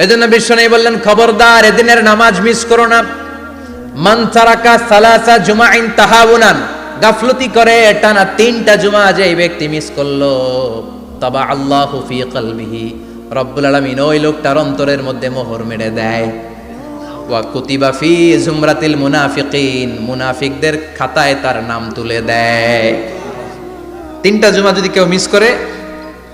এজন্য বিশ্বনবী বললেন, খবরদার এদিনের নামাজ মিস করো না। মান তারাকা সালাসা জুমাইন তাহাউনান, গাফলতি করে টানা 3টা জুমা যে ব্যক্তি মিস করলো, তাবা আল্লাহু ফি কলবিহি, রব্বুল আলামিন ওই লোকটার অন্তরের মধ্যে মোহর মেরে দেয়। ওয়া কুতিবা ফি জুমরাতিল মুনাফিকিন, মুনাফিকদের খাতায় তার নাম তুলে দেয়। 3টা জুমা যদি কেউ মিস করে,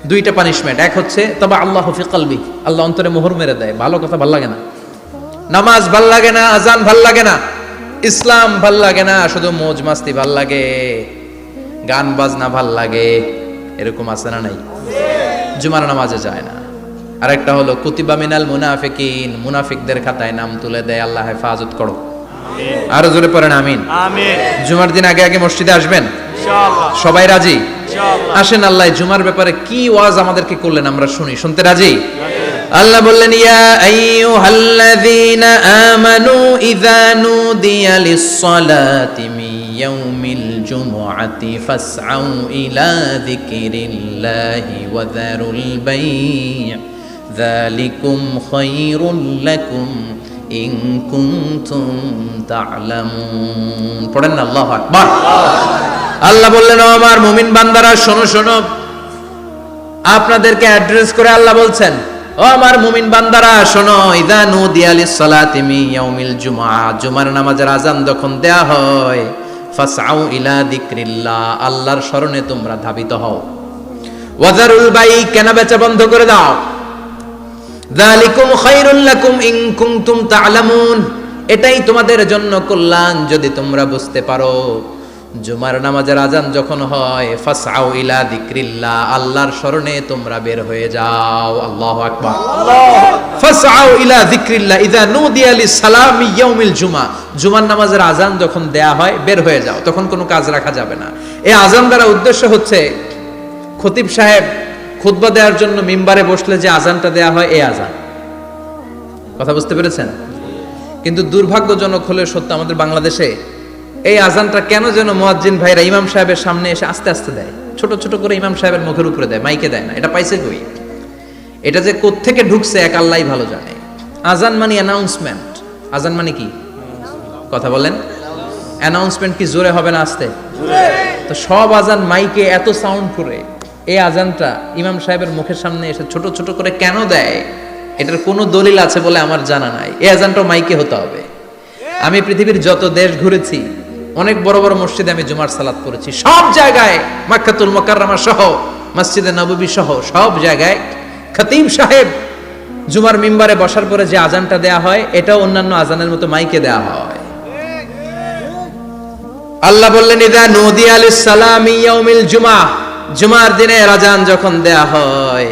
2টা পানিশমেন্ট। এক হচ্ছে তবে আল্লাহ ফি কলবি, আল্লাহ অন্তরে মোহর মেরে দেয়। ভালো কথা ভাল লাগে না, নামাজ ভাল লাগে না, আজান ভাল লাগে না, ইসলাম ভাল লাগে না, শুধু মৌজ মাস্তি ভাল লাগে, গান বাজনা ভাল লাগে, এরকম আছে না নাই? জুমার নামাজে যায় না। আরেকটা হলো কুতিবা মিনাল মুনাফিকিন, মুনাফিকদের খাতায় নাম তুলে দেয়। আল্লাহ হেফাজত করো, আরো জোরে পড়েন আমিন। জুমার দিন আগে আগে মসজিদে আসবেন ইনশাআল্লাহ। সবাই রাজি? আসেন, আল্লাহ জুমার ব্যাপারে কি ওয়াজ আমাদেরকে করলেন আমরা শুনি। শুনতে রাজি? আল্লাহ বললেন, ইয়া আইয়ুহাল্লাযীনা আমানু ইযা নুদিয়া লিস-সালাতি মিন ইয়াউমিল জুমআতি ফাসআউ ইলা যিকরিল্লাহি ওয়া যারুল বাই', যালিকুম খায়রুল লাকুম ইন কুনতুম তা'লামুন। পড়েন না আল্লাহু আকবার। আল্লাহ বললেন, ও আমার মুমিন বান্দারা শোনো শোনো। আপনাদেরকে অ্যাড্রেস করে আল্লাহ বলছেন, ও আমার মুমিন বান্দারা শোনো, ইযা নুদিয়া লিস-সালাতি মিন ইয়াউমিল জুমআ, জুমার নামাজের আযান যখন দেয়া হয়, ফাসআউ ইলা যিকরিল্লাহ, আল্লাহর স্মরণে তোমরা ধাবিত হও। ওয়া যারুল বাই', কেনা বেচা বন্ধ করে দাও। যালিকুম খায়রুল লাকুম ইন কুনতুম তা'লামুন, এটাই তোমাদের জন্য কল্যাণ যদি তোমরা বুঝতে পারো। জুমার নামাজের আযান যখন হয়, ফাসআউ ইলা যিকরিল্লাহ, আল্লাহর স্মরণে তোমরা বের হয়ে যাও। আল্লাহু আকবার। ফাসআউ ইলা যিকরিল্লাহ ইযা নুদিয়া লিস-সালামি ইয়াউমিল জুমআ, জুমার নামাজের আযান যখন দেয়া হয় বের হয়ে যাও, তখন কোনো কাজ রাখা যাবে না। এই আযান দ্বারা উদ্দেশ্য হচ্ছে খতিব সাহেব খুতবা দেওয়ার জন্য মিম্বারে বসলে যে আযানটা দেয়া হয়, এই আযান। কথা বুঝতে পেরেছেন? কিন্তু দুর্ভাগ্যজনক হলে সত্য, আমাদের বাংলাদেশে এই আযানটা কেন যেন মুয়াজ্জিন ভাইরা ইমাম সাহেবের সামনে এসে আস্তে আস্তে দেয়, ছোট ছোট করে ইমাম সাহেবের মুখের উপরে দেয়, মাইকে দেয় না। এটা পাইছে কই? এটা যে কোত্থেকে ঢুকছে এক আল্লাহই ভালো জানে। আযান মানে অ্যানাউন্সমেন্ট। আযান মানে কি? কথা বলেন। অ্যানাউন্সমেন্ট কি জোরে হবে না আস্তে? তো সব আযান মাইকে এত সাউন্ড করে, এই আযানটা ইমাম সাহেবের মুখের সামনে এসে ছোট ছোট করে কেন দেয়? এটার কোনো দলিল আছে বলে আমার জানা নাই। এই আযানটা মাইকে হতে হবে। আমি পৃথিবীর যত দেশ ঘুরেছি, অনেক বড় বড় মসজিদে আমি জুমার সালাত পড়েছি, সব জায়গায় মক্কাতুল মুকাররমা সহ মসজিদে নববী সহ সব জায়গায় খতিব সাহেব জুমার মিম্বারে বসার পরে যে আযানটা দেয়া হয়, এটাও অন্যান্য আযানের মতো মাইকে দেয়া হয়। আল্লাহ বললেন, ইযা নুদিয়া লিস-সালামি ইয়াউমিল জুমআ, জুমার দিনে আযান যখন দেয়া হয়,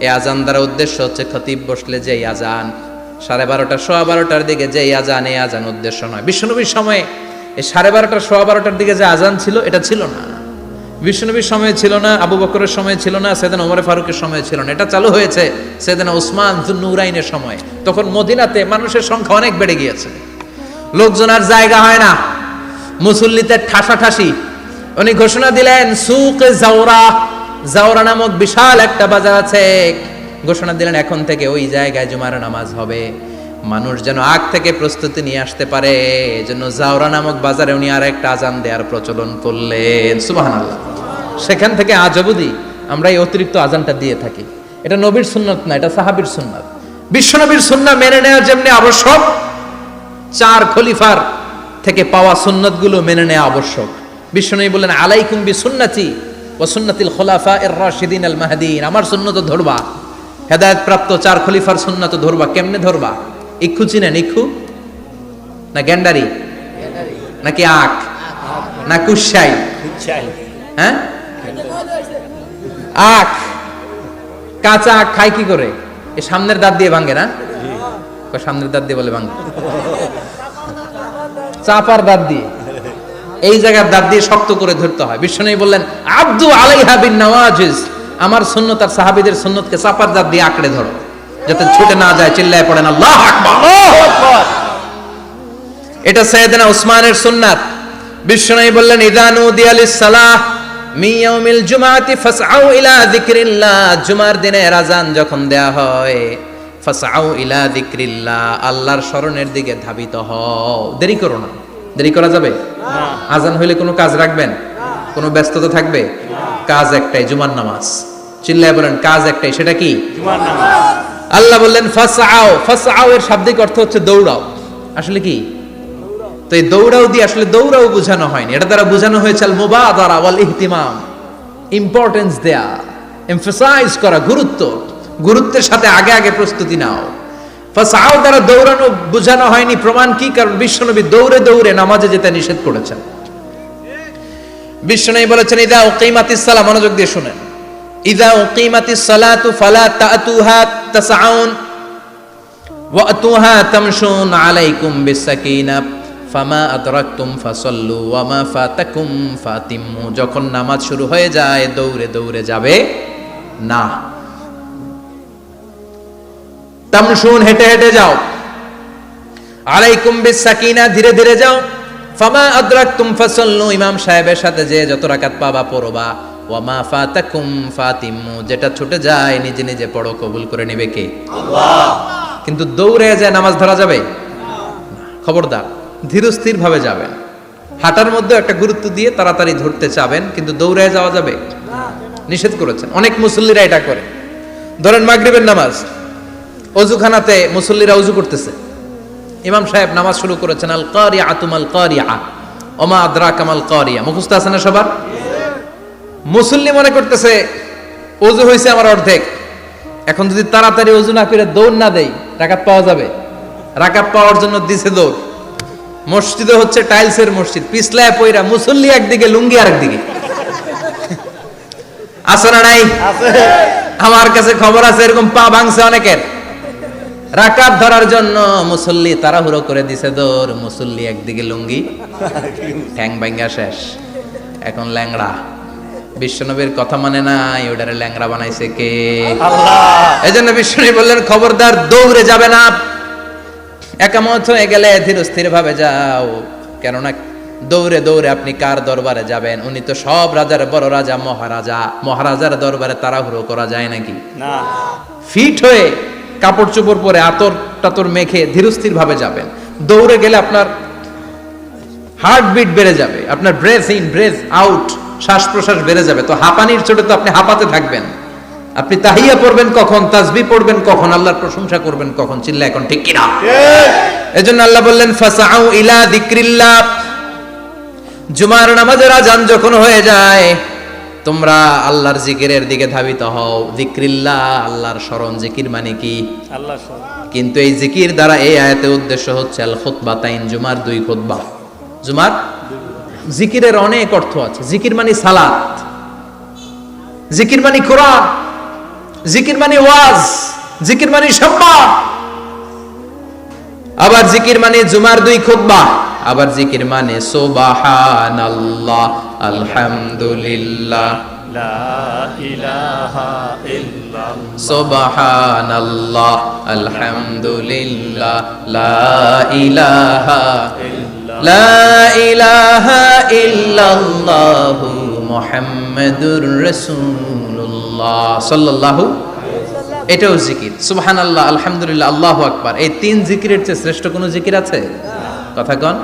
এই আযান দ্বারা উদ্দেশ্য হচ্ছে খতিব বসলে যে আযান 12:30 সোয়া 12টার দিকে যে আযান, এই আযান উদ্দেশ্য নয়। বিশ্বনবীর সময়ে এই 12:30 সোয়া 12টার দিকে যে আযান ছিল, এটা ছিল না। বিশ্বনবীর সময়ে ছিল না, আবু বকরের সময়ে ছিল না, সাইয়েদনা ওমর ফারুকের সময়ে ছিল না। এটা চালু হয়েছে সাইয়েদনা উসমান যুন্নুরাইনের সময়। তখন মদিনাতে মানুষের সংখ্যা অনেক বেড়ে গিয়েছে, লোকজন আর জায়গা হয় না, মুসল্লিতে ঠাসাঠাসি। উনি ঘোষণা দিলেন, সুকে জাওরা, জাওরা নামক বিশাল একটা বাজার আছে, ঘোষণা দিলেন এখন থেকে ওই জায়গায় জুমার নামাজ হবে। মানুষ যেন আগ থেকে প্রস্তুতি নিয়ে আসতে পারে, এজন্য জাওরা নামক বাজারে উনি আর একটা আযান দেওয়ার প্রচলন করলেন। সুবহানাল্লাহ। সেখান থেকে আজ অবধি আমরা এই অতিরিক্ত আযানটা দিয়ে থাকি। এটা নবীর সুন্নাত না, এটা সাহাবীর সুন্নাত। বিশ্বনবীর সুন্নাহ মেনে নেওয়া যেমনি আবশ্যক, 4 খলিফার থেকে পাওয়া সুন্নাতগুলো মেনে নেওয়া আবশ্যক। বিশ্বনবী বললেন, আলাইকুম বিসুন্নতি ওয়া সুন্নাতিল খুলাফায়ে রাশিদিন আল মাহদিয়িন, আমার সুন্নাত ধরবা। হেদায়েত প্রাপ্ত 4 খলিফার সুন্নাত ধরবা। কেমনে ধরবা? ইক্ষু চিনেন? ইক্ষু না গ্যান্ডারি নাকি আখ না কুশাই? হ্যাঁ, আখ। কাঁচা আখ খায় কি করে? এই সামনের দাঁত দিয়ে ভাঙে না? সামনের দাঁত দিয়ে বলে ভাঙে, চাপার দাঁত দিয়ে, এই জায়গার দাঁত দিয়ে শক্ত করে ধরতে হয়। বিশ্বনবী বললেন, আব্দু আলাইহা বিন নওয়াজিজ, আমার সুন্নাত আর সাহাবীদের সুন্নাতকে চাপার দাঁত দিয়ে আঁকড়ে ধরো, যাতে ছুটে না যায়। চিল্লায় পড়েন আল্লাহু আকবার। এটা সাইয়েদনা উসমানের সুন্নাত। বিশ্বনবী বললেন, ইযা নুদিয়া লিস-সালাহ মিন ইয়াউমিল জুমআতি ফাসআউ ইলা যিকরিল্লাহ, জুমার দিনে আযান যখন দেয়া হয়, ফাসআউ ইলা যিকরিল্লাহ, আল্লাহর স্মরণের দিকে ধাবিত হও। দেরি করো না। দেরি করা যাবে না। আজান হইলে কোনো কাজ রাখবেন? কোনো ব্যস্ততা থাকবে? কাজ একটাই, জুমার নামাজ। চিল্লায় বলেন কাজ একটাই, সেটা কি? জুমার নামাজ। আল্লাহ বললেন ফাসআউ। ফাসআউ এর শাব্দিক অর্থ হচ্ছে দৌড়াও। আসলে কি? তো এই দৌড়াও দিয়ে আসলে দৌড়াও বোঝানো হয়নি, এটা দ্বারা বোঝানো হয়েছে আল মুবাদারা ওয়াল ইহতিমাম, ইম্পর্টেন্স দেয়া, এমফাসাইজ করা, গুরুত্বের সাথে আগে আগে প্রস্তুতি নাও। ফাসআউ দ্বারা দৌড়ানো বোঝানো হয়নি। প্রমাণ কি? কারণ বিশ্বনবী দৌড়ে দৌড়ে নামাজে যেতে নিষেধ করেছেন। বিশ্বনবী বলেছেন ইদা উকিমাতিস সালাহ, মনোযোগ দিয়ে শুনেন, ইদা উকিমাতিস সালাতু ফালা তাতুহা তাসআউন ওয়া আতুহা তামশুন আলাইকুম বিসাকিনা ফামা আদরাকতুম ফাসাল্লু ওয়া মা ফাতাকুম ফাতিম্মু। যখন নামাজ শুরু হয়ে যায় দৌড়ে দৌড়ে যাবে না। তামশুন, হেঁটে হেঁটে যাও। আলাইকুম বিসাকিনা, ধীরে ধীরে যাও। ফামা আদরাকতুম ফাসাল্লু, ইমাম সাহেবের সাথে যে যত রাকাত পাবা পড়বা। ওয়া মা ফাতাকুম ফাতিম্মু, যেটা ছুটে যায় নিজে নিজে পড়ো, কবুল করে নেবে কে? আল্লাহ। কিন্তু দৌড়ে যায় নামাজ ধরা যাবে না। খবরদার, ধীরস্থির ভাবে যাবেন। হাঁটার মধ্যে একটা গুরুত্ব দিয়ে তাড়াতাড়ি ধরতে চাবেন, কিন্তু দৌড়ে যাওয়া যাবে না, নিষেধ করেছেন। অনেক মুসল্লিরা এটা করে। ধরেন মাগরিবের নামাজ, অজুখানাতে মুসল্লিরা ওযু করতেছে, ইমাম সাহেব নামাজ শুরু করেছেন, আল কারিআতু মাল কারিআ ওমা আদরাকা মাল কারিআ। মুখস্থ আছে না সবার? মুসল্লি মনে করতেছে ওযু হয়েছে আমার অর্ধেক, এখন যদি তাড়াতাড়ি ওযু না করে দৌড় না দেই রাকাত পাওয়া যাবে। রাকাত পাওয়ার জন্য দিছে দৌড়। মসজিদে হচ্ছে টাইলসের মসজিদ, পিছলায় পয়রা মুসল্লি একদিকে, লুঙ্গি আরেকদিকে। আছে না নাই? আমার কাছে খবর আছে এরকম পা ভাঙছে অনেকের। রাকাত ধরার জন্য মুসল্লি তাড়াহুড়ো করে দিছে দৌড়, মুসল্লি একদিকে লুঙ্গি, ঠ্যাং ভাঙা শেষ, এখন ল্যাংড়া। বিশ্বনবীর কথা মানে নাই, ওটারে ল্যাংড়া বানাইছে কে? আল্লাহ। এজন্য বিশ্বনবী বললেন খবরদার দৌড়ে যাবে না। একামত হয়ে গেলে ধীর স্থির ভাবে যাও, কেননা দৌড়ে দৌড়ে আপনি কার দরবারে যাবেন? উনি তো সব রাজার বড় রাজা, মহারাজা। মহারাজার দরবারে তাড়াহুড়ো করা যায় নাকি? না। ফিট হয়ে কাপড় চোপড় পরে আতর টাতর মেখে ধীরস্থির ভাবে যাবেন। দৌড়ে গেলে আপনার হার্টবিট বেড়ে যাবে, আপনার ব্রেথ ইন ব্রেথ আউট, শ্বাস প্রশ্বাস বেড়ে যাবে। তো হাঁপানির চোটে তো আপনি হাঁপাতে থাকবেন। আপনি তাহিয়া পড়বেন কখন, তাসবিহ পড়বেন কখন, আল্লাহর প্রশংসা করবেন কখন? চিল্লা এখন ঠিক কিনা? এজন্য আল্লাহ বললেন ফাসআউ ইলা যিকরিল্লাহ। জুমার নামাজের আজান যখন হয়ে যায় তোমরা আল্লাহর জিকিরের দিকে ধাবিত হও। যিকরিল্লাহ, আল্লাহর স্মরণ। জিকির মানে কি? আল্লাহর স্মরণ। কিন্তু এই জিকির দ্বারা এই আয়াতের উদ্দেশ্য হচ্ছে আল খুতবাতাইন, জুমার দুই খুতবা। জুমার জিকিরের অনেক অর্থ আছে। জিকির মানে সালাত, জিকির মানে কোরআন, জিকির মানে ওয়াজ, জিকির মানে সম্মান। আবার জিকির মানে জুমার দুই খুতবা। আবার জিকির মানে সুবহানাল্লাহ, আলহামদুলিল্লাহ, লা ইলাহা ইল্লাল্লাহ, সুবহানাল্লাহ, আলহামদুলিল্লাহ, লা ইলাহা ইল্লাল্লাহ, লা ইলাহা ইল্লাল্লাহ, মুহাম্মাদুর রাসূলুল্লাহ সাল্লাল্লাহু। এটাও জিকির। সুবহানাল্লাহ, আলহামদুলিল্লাহ, আল্লাহু আকবার। এই তিন জিকিরের চেয়ে শ্রেষ্ঠ কোনো জিকির আছে? কথা কন।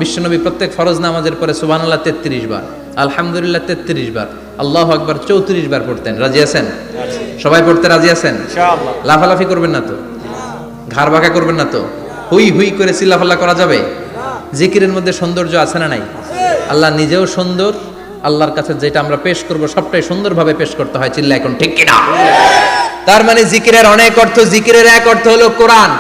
বিশ্বনবী প্রত্যেক ফরজ নামাজের পরে সুবহানাল্লাহ 33 বার, আলহামদুলিল্লাহ 33 বার, আল্লাহু আকবার 34 বার পড়তেন। রাজি আছেন? সবাই পড়তে রাজি আছেন? ইনশাআল্লাহ। লাফালাফি করবেন না তো? ঘাড় বাঁকা করবেন না তো? হুই হুই করে চিল্লাফাল্লা করা যাবে? জিকিরের মধ্যে সৌন্দর্য আছে না নাই? আল্লাহ নিজেও সুন্দর। আল্লাহর কাছে যেটা আমরা পেশ করব সবটাই সুন্দরভাবে পেশ করতে হয়। চিল্লা এখন ঠিক কিনা? তার মানে জিকিরের অনেক অর্থ। জিকিরের এক অর্থ হলো কোরআন।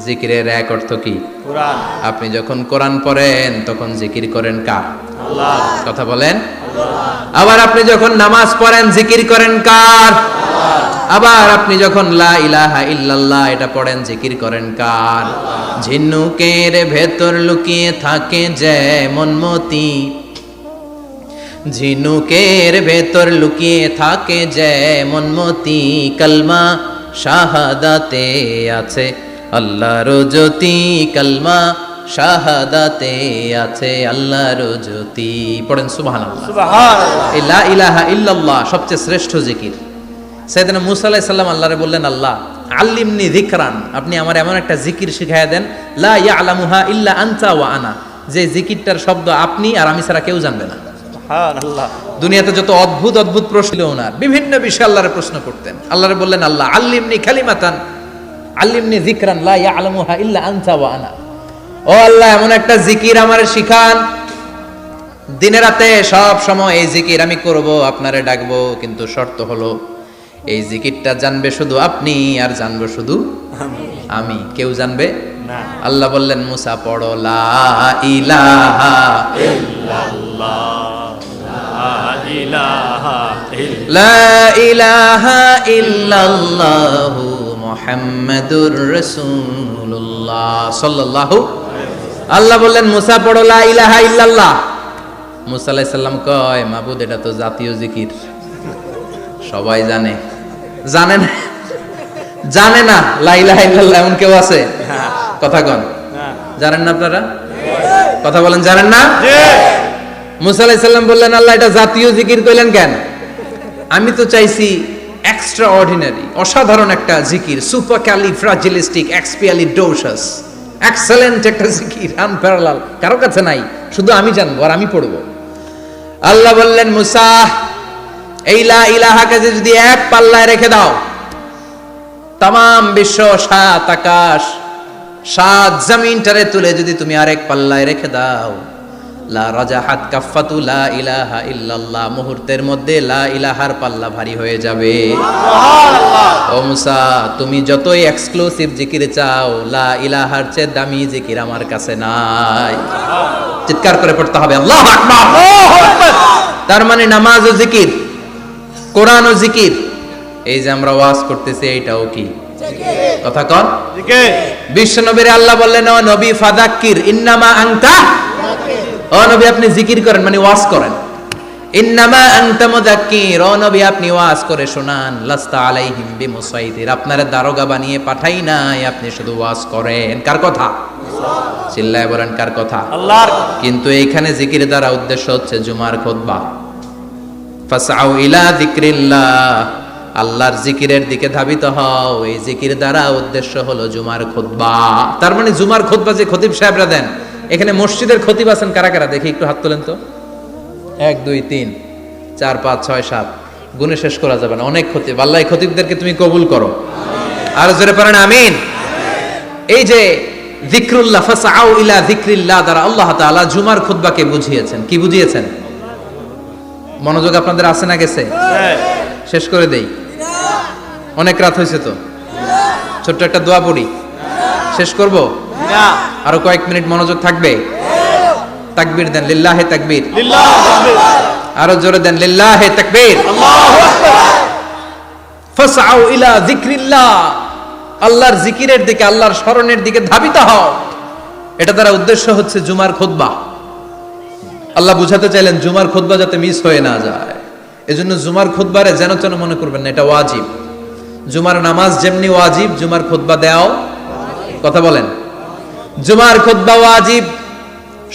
জিকিরের এক অর্থ কি? কোরআন। আপনি যখন কোরআন পড়েন তখন জিকির করেন কার? আল্লাহ। কথা বলেন। আল্লাহ। আবার আপনি যখন নামাজ পড়েন জিকির করেন কার? আল্লাহ। আবার আপনি যখন লা ইলাহা ইল্লাল্লাহ এটা পড়েন জিকির করেন কার? আল্লাহ। ঝিনুকের ভেতর লুকিয়ে থাকে যেমন মতি, ঝিনুকের ভেতর লুকিয়ে থাকে যেমন মতি, কালমা শাহাদাতে আছে আল্লাহর জ্যোতি, কালমা শাহাদাতে আছে আল্লাহর জ্যোতি। পড়েন সুবহানাল্লাহ। সুবহানাল্লাহ। লা ইলাহা ইল্লাল্লাহ সবচেয়ে শ্রেষ্ঠ জিকির। সাইয়েদনা মুসা আলাইহিস সালাম আল্লাহরে বললেন, আল্লাহ আল্লিমনি যিকরান, আপনি আমার এমন একটা জিকির শিখাইয়া দেন, লা ইয়ালামুহা ইল্লা আনতা ওয়া আনা, যে জিকিরটার শব্দ আপনি আর আমি ছাড়া কেউ জানবে না। সুবহানাল্লাহ। দুনিয়াতে যত অদ্ভুত অদ্ভুত প্রশ্ন ছিল ওনার, বিভিন্ন বিষয়ে আল্লাহরে প্রশ্ন করতেন। আল্লাহরে বললেন, আল্লাহ আল্লিমনি কালিমাতান, আল্লিমনি যিকরান লা ইয়ালামুহা ইল্লা আনতা ওয়া আনা। ও আল্লাহ, এমন একটা জিকির আমারে শিখান, দিনে রাতে সব সময় এই জিকির আমি করব, আপনারে ডাকবো, কিন্তু শর্ত হলো এই জিকিরটা জানবে শুধু আপনি আর জানবো শুধু আমি, কেউ জানবে না। আল্লাহ বললেন, মুসা পড়ো লা ইলাহা ইল্লাল্লাহ, লা ইলাহা ইল্লাল্লাহ, লা ইলাহা ইল্লাল্লাহু মুহাম্মাদুর রাসূলুল্লাহ সাল্লাল্লাহু। আল্লাহ বললেন, মুসা পড়ো লা ইলাহা ইল্লাল্লাহ। মুসা আলাইহিস সালাম কয়, মাবুদ এটা তো জাতীয় জিকির, সবাই জানে। জানে না, জানে না লা ইলাহা ইল্লাল্লাহ এমন কেউ আছে? কথা কন, জানেন না আপনারা? কথা বলেন, জানেন না? মুসা আলাইহিস সালাম বললেন, আল্লাহ এটা জাতীয় জিকির কইলেন কেন? আমি তো চাইছি এক্সট্রা অর্ডিনারি, অসাধারণ একটা জিকির, সুপার ক্যালিফ্রাজিলিস্টিক এক্সপিয়ালিডোসাস, এক্সেলেন্ট একটা জিকির, আনপ্যারালাল, কারো কাছে নাই, শুধু আমি জানবো আর আমি পড়বো। আল্লাহ বললেন, মুসা এই লা ইলাহাকে যদি এক পাল্লায় রেখে দাও, তামাম বিশ্ব, সাত আকাশ, সাত জমিনটারে তুলে যদি তুমি আরেক পাল্লায় রেখে দাও, লা রাজাহাত কাফাতু লা ইলাহা ইল্লাল্লাহ, মুহূর্তের মধ্যে লা ইলাহার পাল্লা ভারী হয়ে যাবে। ও মুসা, তুমি যতই এক্সক্লুসিভ জিকির চাও, লা ইলাহার চেয়ে দামি জিকির আমার কাছে নাই। চিৎকার করে পড়তে হবে আল্লাহু আকবার। তার মানে নামাজ ও জিকির, কোরআন ও জিকির, এই যে আমরা ওয়াজ করতেছি এইটাও কি কথা কন? বিশ্ব নবীর আল্লাহ বললেন, ও নবী ফাদাক্কির ইন্নামা আনতা, ও নবী আপনি জিকির করেন মানে ওয়াজ করেন। ইন্নামা আনতা মুযাক্কির, ও নবী আপনি ওয়াজ করে শোনান। লাস্তা আলাইহিম বিমুসাইতির, আপনারে দারোগা বানিয়ে পাঠাই নাই, আপনি শুধু ওয়াজ করেন। কার কথা? চিল্লায় বলেন কার কথা? আল্লাহর। কিন্তু এইখানে জিকির দ্বারা উদ্দেশ্য হচ্ছে জুমার খুতবা। ফাসআউ ইলা যিকরিল্লাহ, আল্লাহর জিকিরের দিকে ধাবিত হও। এই জিকির দ্বারা উদ্দেশ্য হলো জুমার খুতবা। তার মানে জুমার খুতবা যে খতিব সাহেবরা দেন, এখানে মসজিদের খতিব আছেন কারা কারা দেখি একটু হাত তোলেন তো। 1 2 3 4 5 6 7 গুণে শেষ করা যাবে না, অনেক খতিব। আল্লাহ এই খতিবদেরকে তুমি কবুল করো, আর জোরে পড়েন আমিন। এই যে যিকরুল্লাহ, ফাসআউ ইলা যিকরিল্লাহ দ্বারা আল্লাহ তাআলা জুমার খুতবাকে বুঝিয়েছেন। কি বুঝিয়েছেন? মনোযোগ আপনাদের আছে না গেছে? শেষ করে দেই, অনেক রাত হয়েছে তো। ছোট্ট একটা দোয়া পড়ি, শেষ করব? আরো কয়েক মিনিট মনোযোগ থাকবে? তাকবীর দেন, লিল্লাহে তাকবীর। আরো জোরে দেন, লিল্লাহে তাকবীর। ফাসআউ ইলা যিকরিল্লাহ, আল্লাহর জিকিরের দিকে, আল্লাহর স্মরণের দিকে ধাবিত হও। এটা দ্বারা উদ্দেশ্য হচ্ছে জুমার খুতবা। আল্লাহ বুঝাতে চাইলেন জুমার খুতবা যাতে মিস হয়ে না যায়, এজন্য জুমার খুতবারে যেন তেন মনে করবেন না, এটা ওয়াজিব। জুমার নামাজ যেমনি ওয়াজিব, জুমার খুতবা দেওয়াও, কথা বলেন, জুমার খুতবা ওয়াজিব,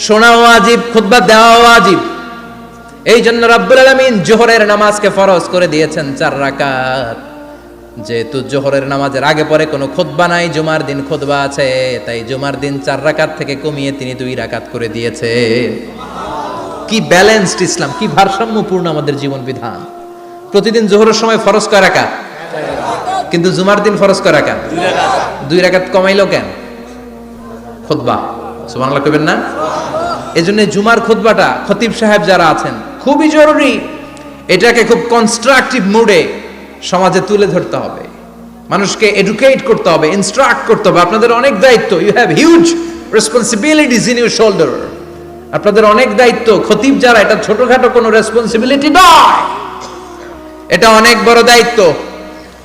শোনা ওয়াজিব, খুতবা দেওয়া ওয়াজিব। এই জন্য রব্বুল আলামিন জোহরের নামাজকে ফরজ করে দিয়েছেন 4 রাকাত। যেহেতু জোহরের নামাজের আগে পরে কোনো খুতবা নাই, জুমার দিন খুতবা আছে, তাই জুমার দিন 4 রাকাত থেকে কমিয়ে তিনি 2 রাকাত করে দিয়েছে। কি ব্যালেন্সড ইসলাম, কি ভারসাম্যপূর্ণ আমাদের জীবন বিধান। প্রতিদিন জোহরের সময় ফরজ কয় রাকাত, কিন্তু জুমার দিন ফরজ কয় রাকাত? 2 রাকাত কমাইলো কেন? খুতবা, সুবহানাল্লাহ কইবেন না? এজন্য জুমার খুতবাটা খতিব সাহেব যারা আছেন খুবই জরুরি। এটাকে খুব কনস্ট্রাকটিভ মুডে সমাজে তুলে ধরতে হবে, মানুষকে এডুকেট করতে হবে, ইনস্ট্রাক্ট করতে হবে। আপনাদের অনেক দায়িত্ব, you have huge responsibilities in your shoulder. আপনাদের অনেক দায়িত্ব। খতিব যারা, এটা ছোটখাটো কোনো রেসপন্সিবিলিটি নয়, এটা অনেক বড় দায়িত্ব।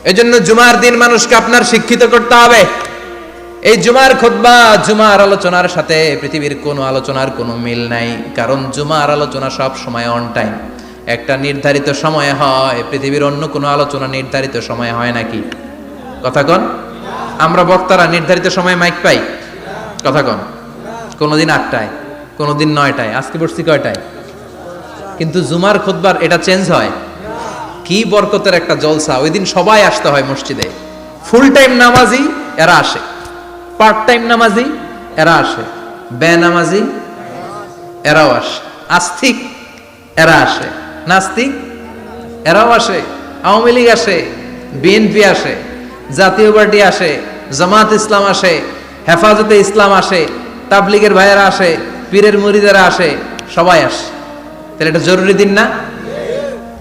এজন্য জুমার দিন মানুষকে আপনার শিক্ষিত করতে হবে। এই জুমার খুতবা, জুমার আলোচনার সাথে পৃথিবীর কোনো আলোচনার কোনো মিল নাই, কারণ জুমার আলোচনা সব সময় অন টাইম, একটা নির্ধারিত সময়ে হয়। পৃথিবীর অন্য কোনো আলোচনা নির্ধারিত সময়ে হয় নাকি? কথা কন। আমরা বক্তারা নির্ধারিত সময়ে মাইক পাই? কথা কন। কোনোদিন 8টায়, কোনোদিন 9টায়, আজকে বসছি কয়টায়? কিন্তু জুমার খুতবার এটা চেঞ্জ হয়। কি বরকতের একটা জলসা! ওই দিন সবাই আসতে হয় মসজিদে, ফুল টাইম নামাজি এরা আসে, পার্ট টাইম নামাজি এরা আসে, বেনামাজি এরাও আসে, আস্তিক এরা আসে, নাস্তিক এরাও আসে, আওয়ামী লীগ আসে, বিএনপি আসে, জাতীয় পার্টি আসে, জামাত ইসলাম আসে, হেফাজতে ইসলাম আসে, তাবলিগের ভাইয়েরা আসে, পীরের মুরিদেরা আসে, সবাই আসে। তাহলে এটা জরুরি দিন না?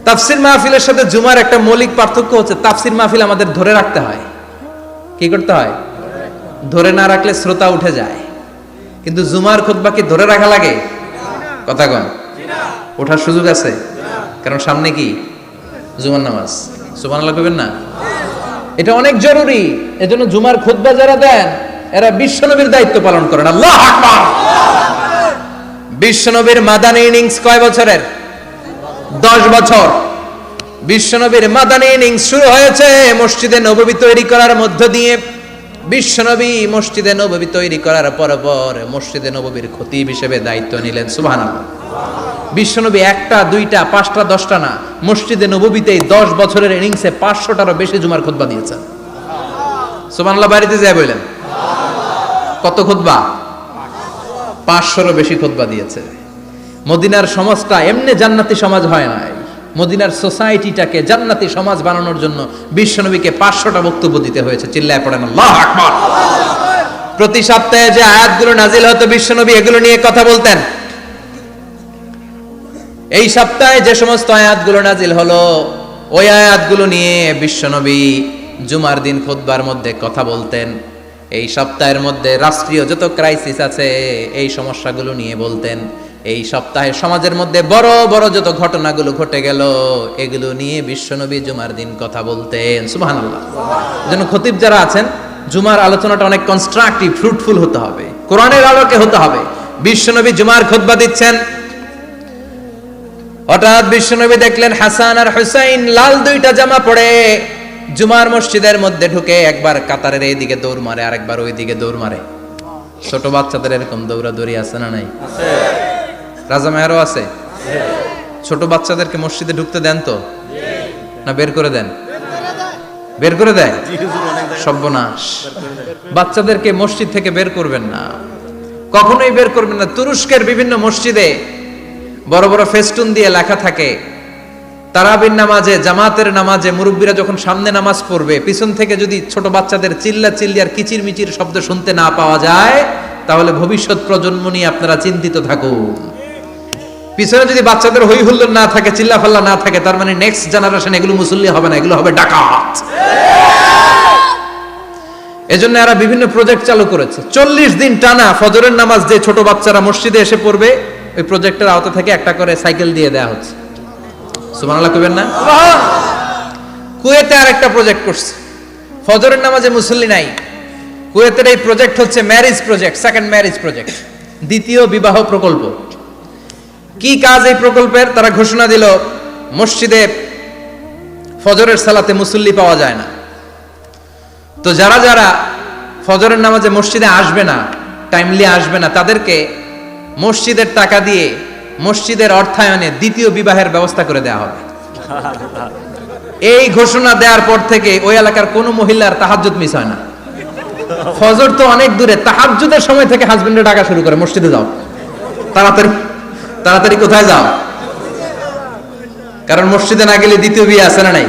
তাফসির মাহফিলের সাথে জুমার একটা মৌলিক পার্থক্য হচ্ছে, তাফসির মাহফিল আমাদের ধরে রাখতে হয়। কি করতে হয়? ধরে না রাখলে শ্রোতা উঠে যায়। কিন্তু জুমার খুতবা কি ধরে রাখা লাগে? কথা কন, ওঠার সুযোগ আছে? কারণ সামনে কি জুমার নামাজ। সুবহানাল্লাহ কইবেন না? এটা অনেক জরুরি। এজন্য জুমার খুতবা যারা দেন এরা বিশ্বনবীর দায়িত্ব পালন করেন। আল্লাহু আকবার। বিশ্বনবীর মাদানী ইনিংস কয় বছরের? 10 বছর। বিশ্বনবীর মাদানী ইনিংস শুরু হয়েছে মসজিদে নববী তৈরি করার মধ্য দিয়ে। বিশ্বনবী মসজিদে নববী তৈরি করার পর মসজিদে নববীর খতিব হিসেবে দায়িত্ব নিলেন। সুবহানাল্লাহ। বিশ্বনবী একটা, দুইটা, পাঁচটা, 10টা না, মসজিদে নববীতেই 10 বছরের ইনিংসে 500টারও বেশি জুমার খুতবা দিয়েছেন। সুবহানাল্লাহ। বাড়িতে যায় বললেন কত খুতবা? 500রও বেশি খুতবা দিয়েছে। মদিনার সমাজটা এমনি জান্নাতি সমাজ হয় নাই। মদিনার সোসাইটিটাকে জান্নাতি সমাজ বানানোর জন্য বিশ্বনবীকে 500টা বক্তব্য দিতে হয়েছে। চিল্লায় পড়েন আল্লাহু আকবার। প্রতি সপ্তাহে যে আয়াতগুলো নাজিল হতো বিশ্বনবী এগুলো নিয়ে কথা বলতেন। এই সপ্তাহে যে সমস্ত আয়াতগুলো নাজিল হলো ওই আয়াতগুলো নিয়ে বিশ্বনবী জুমার দিন খুতবার মধ্যে কথা বলতেন। এই সপ্তাহের মধ্যে রাষ্ট্রীয় যত ক্রাইসিস আছে এই সমস্যাগুলো নিয়ে বলতেন। এই সপ্তাহে সমাজের মধ্যে বড় বড় যত ঘটনাগুলো ঘটে গেল এগুলো নিয়ে বিশ্বনবী জুমার দিন কথা বলতেন। সুবহানাল্লাহ। এজন্য খতিব যারা আছেন জুমার আলোচনাটা অনেক কনস্ট্রাকটিভ, ফ্রুটফুল হতে হবে, কোরআনের আলোকে হতে হবে। বিশ্বনবী জুমার খুতবা দিচ্ছেন, হঠাৎ বিশ্বনবী দেখলেন হাসান আর হুসাইন লাল 2টা জামা পরে জুমার মসজিদের মধ্যে ঢুকে একবার কাতারের এইদিকে দৌড় মারে, আরেকবার ওইদিকে দৌড় মারে। ছোট বাচ্চাদের এরকম দৌড়াদৌড়ি আছে না নাই? রাজা মেহরও আছে। ছোট বাচ্চাদেরকে মসজিদে ঢুকতে দেন তো না বের করে দেন? বের করে দেয়। সর্বনাশ। বাচ্চাদেরকে মসজিদ থেকে বের করবেন না, কখনোই বের করবেন না। তুরস্কের বিভিন্ন মসজিদে বড় বড় ফেস্টুন দিয়ে লেখা থাকে তারাবির নামাজে, জামাতের নামাজে মুরব্বীরা যখন সামনে নামাজ পড়বে পিছন থেকে যদি ছোট বাচ্চাদের চিল্লা চিল্লি আর কিচির মিচির শব্দ শুনতে না পাওয়া যায় তাহলে ভবিষ্যৎ প্রজন্ম নিয়ে আপনারা চিন্তিত থাকুন। পিছনে যদি বাচ্চাদের হই হুল্লোড় না থাকে, চিল্লা ফাল্লা না থাকে, তার মানে নেক্সট জেনারেশন এগুলো মুসল্লি হবে না, এগুলো হবে ডাকাত। এজন্য এরা বিভিন্ন প্রজেক্ট চালু করেছে। 40 দিন টানা ফজরের নামাজ যে ছোট বাচ্চারা মসজিদে এসে পড়বে ওই প্রজেক্টের আওতা থেকে একটা করে সাইকেল দিয়ে দেয়া হচ্ছে। সুবহানাল্লাহ কইবেন না? কুয়েতে আরেকটা প্রজেক্ট করছে, ফজরের নামাজে মুসল্লি নাই। কুয়েতের এই প্রজেক্ট হচ্ছে marriage project, second marriage project, দ্বিতীয় বিবাহ প্রকল্প। কি কাজ এই প্রকল্পের? তারা ঘোষণা দিল মসজিদে ফজরের সালাতে মুসল্লি পাওয়া যায় না, তো যারা যারা ফজরের নামাজে মসজিদে আসবে না, টাইমলি আসবে না, তাদেরকে মসজিদের টাকা দিয়ে মসজিদের অর্থায়নে দ্বিতীয় বিবাহের ব্যবস্থা করে দেওয়া হবে। এই ঘোষণা দেওয়ার পর থেকে ওই এলাকার কোনো মহিলার তাহাজ্জুদ মিস হয় না। ফজর তো অনেক দূরে, তাহাজ্জুদের সময় থেকে হাজবেন্ডে ডাকা শুরু করে মসজিদে যাও, তাড়াতাড়ি তাড়াতাড়ি কোথায় যাও, কারণ মসজিদে না গেলে দ্বিতীয় বিয়ে আছে না নাই?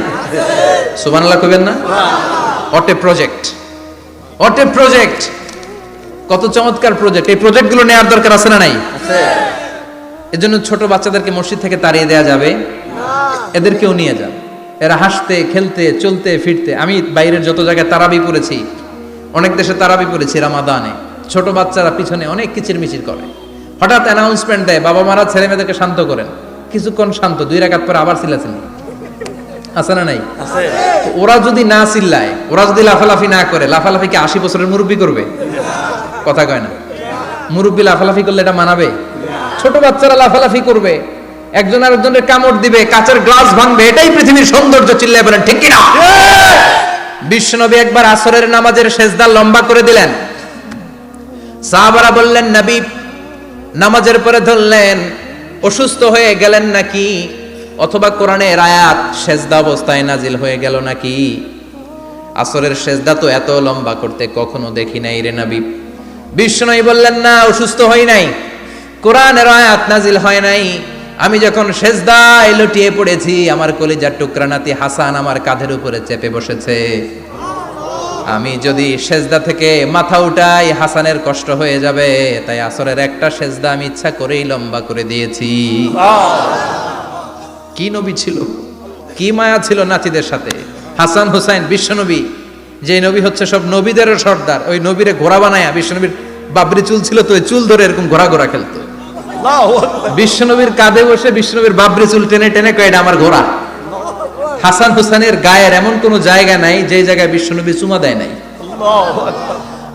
সুবহানাল্লাহ কইবেন না? অটে প্রজেক্ট, অটে প্রজেক্ট, কত চমৎকার প্রজেক্ট। এই প্রজেক্টগুলো নেওয়ার দরকার আছে না নাই? এজন্য ছোট বাচ্চাদেরকে মসজিদ থেকে তাড়িয়ে দেওয়া যাবে না, এদেরকেও নিয়ে যান। এরা হাসতে খেলতে চলতে ফিরতে, আমি বাইরের যত জায়গায় তারাবি পড়েছি, অনেক দেশে তারাবি পড়েছি রামাদানে, ছোট বাচ্চারা পিছনে অনেক কিচিরমিচির করে। হঠাৎ অ্যানাউন্সমেন্ট দেয় বাবা মারা ছেলে মেয়েদেরকে শান্ত করেন, কিছুক্ষণ শান্ত, 2 রাকাত পরে আবার চিল্লাচিল্লি, আছে না নাই? ওরা যদি না চিল্লায়, ওরা যদি লাফালাফি না করে, লাফালাফি কি 80 বছরের মুরব্বি করবে? কথা কয় না। মুরব্বি লাফালাফি করলে এটা মানাবে? ছোট বাচ্চারা লাফালাফি করবে, একজন আরেকজনের কামড় দিবে, কাঁচের গ্লাস ভাঙবে, এটাই পৃথিবীর সৌন্দর্য। চিল্লায় বলেন ঠিক কিনা? বিশ্বনবী একবার আসরের নামাজের সেজদা লম্বা করে দিলেন, সাহাবারা বললেন নবী নামাজের পরে ধরলেন অসুস্থ হয়ে গেলেন নাকি, অথবা কোরআনের আয়াত সেজদা অবস্থায় নাজিল হয়ে গেল নাকি? আসরের সেজদা তো এত লম্বা করতে কখনো দেখি নাই রে নবী। বিষ্ণু বললেন, না, অসুস্থ হই নাই, কোরআনের আয়াত নাজিল হয় নাই। আমি যখন সেজদায় লুটিয়ে পড়েছি, আমার কলিজার টুকরা নাতি হাসান আমার কাঁধের উপরে চেপে বসেছে। আমি যদি সেজদা থেকে মাথা উঠাই হাসানের কষ্ট হয়ে যাবে, তাই আসরের একটা সেজদা আমি ইচ্ছা করেই লম্বা করে দিয়েছি। কি নবী ছিল, কি মায়া ছিল নাতিদের সাথে। হাসান হুসাইন বিশ্বনবী, যে নবী হচ্ছে সব নবীদেরও সর্দার, ওই নবীরে ঘোড়া বানায়া, বিশ্বনবীর বাবরি চুল ছিল তো, ওই চুল ধরে এরকম ঘোড়া ঘোড়া খেলতো। বিশ্বনবীর কাঁধে বসে বিশ্বনবীর বাবরি চুল টেনে টেনে কয়, এটা আমার ঘোড়া। হাসান হুসাইনের গায়ের এমন কোন জায়গা নাই যে জায়গায় বিশ্বনবী চুমা দেয় নাই।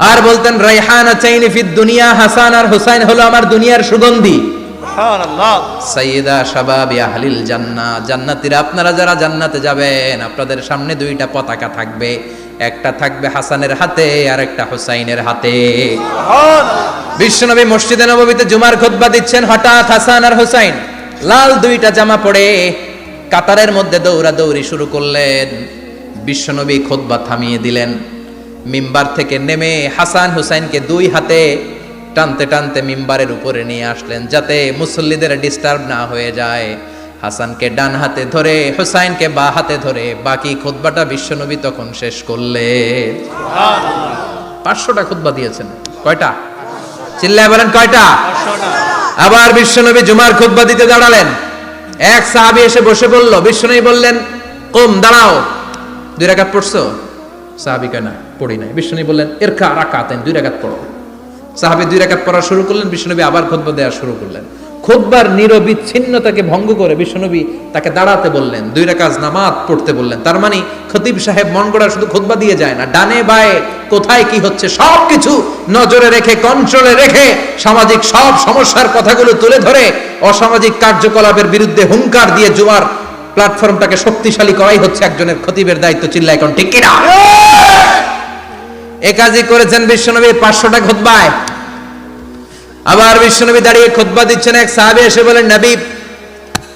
আর বলতেন, রাইহানা চাইনি ফিদ দুনিয়া, হাসান আর হুসাইন হলো আমার দুনিয়ার সুগন্ধি। সাইয়্যিদা শাবাবি আহলিল জান্নাহ, জান্নাতীরা আপনারা যারা জান্নাতে যাবেন, আপনাদের সামনে দুইটা পতাকা থাকবে, একটা থাকবে হাসানের হাতে আর একটা হুসাইনের হাতে। বিশ্বনবী মসজিদে নববীতে জুমার খুতবা দিচ্ছেন, হঠাৎ হাসান আর হুসাইন লাল দুইটা জামা পরে কাতারের মধ্যে দৌড়াদৌড়ি শুরু করলেন। বিশ্বনবী খুতবা থামিয়ে দিলেন, মিম্বার থেকে নেমে হাসান হুসাইনকে দুই হাতে টানতে টানতে মিম্বারের উপরে নিয়ে আসলেন, যাতে মুসল্লিদের ডিস্টার্ব না হয়ে যায়। হাসানকে ডান হাতে ধরে, হুসাইনকে বা হাতে ধরে বাকি খুতবাটা বিশ্বনবী তখন শেষ করলেন। 500টা খুতবা দিয়েছেন। কয়টা? চিল্লায় বলেন, কয়টা? আবার বিশ্বনবী জুমার খুতবা দিতে দাঁড়ালেন। এক সাহাবী এসে বসে বলল, বিশ্বনবী বললেন, কুম, দাঁড়াও। 2 রাকাত পড়ছো? সাহাবী কয়, না, পড়ি নাই। বিশ্বনবী বললেন, ইরকা রাকাতাইন, 2 রাকাত পড়ো। সাহাবী 2 রাকাত পড়া শুরু করলেন, বিশ্বনবী আবার খুতবা দেওয়া শুরু করলেন। খুতবার নিরবিচ্ছিন্নতাকে ভঙ্গ করে বিশ্বনবী তাকে দাঁড়াতে বললেন, 2 রাকাত নামাজ পড়তে বললেন। তার মানে খতিব সাহেব মন গড়া শুধু খুতবা দিয়ে যায় না, ডানে বায়ে কোথায় কি হচ্ছে সবকিছু নজরে রেখে, কন্ট্রোলে রেখে, সামাজিক সব সমস্যার কথাগুলো তুলে ধরে অসামাজিক কার্যকলাপের বিরুদ্ধে হুঙ্কার দিয়ে জুমার প্ল্যাটফর্মটাকে শক্তিশালী করাই হচ্ছে একজনের খতিবের দায়িত্ব। চিল্লায় এখন ঠিক কিনা? এ কাজই করেছেন বিশ্বনবী 500টা খুতবায়। আবার বিশ্বনবী দাঁড়িয়ে খুতবা দিচ্ছেন, এক সাহাবী এসে বলেন, নবী,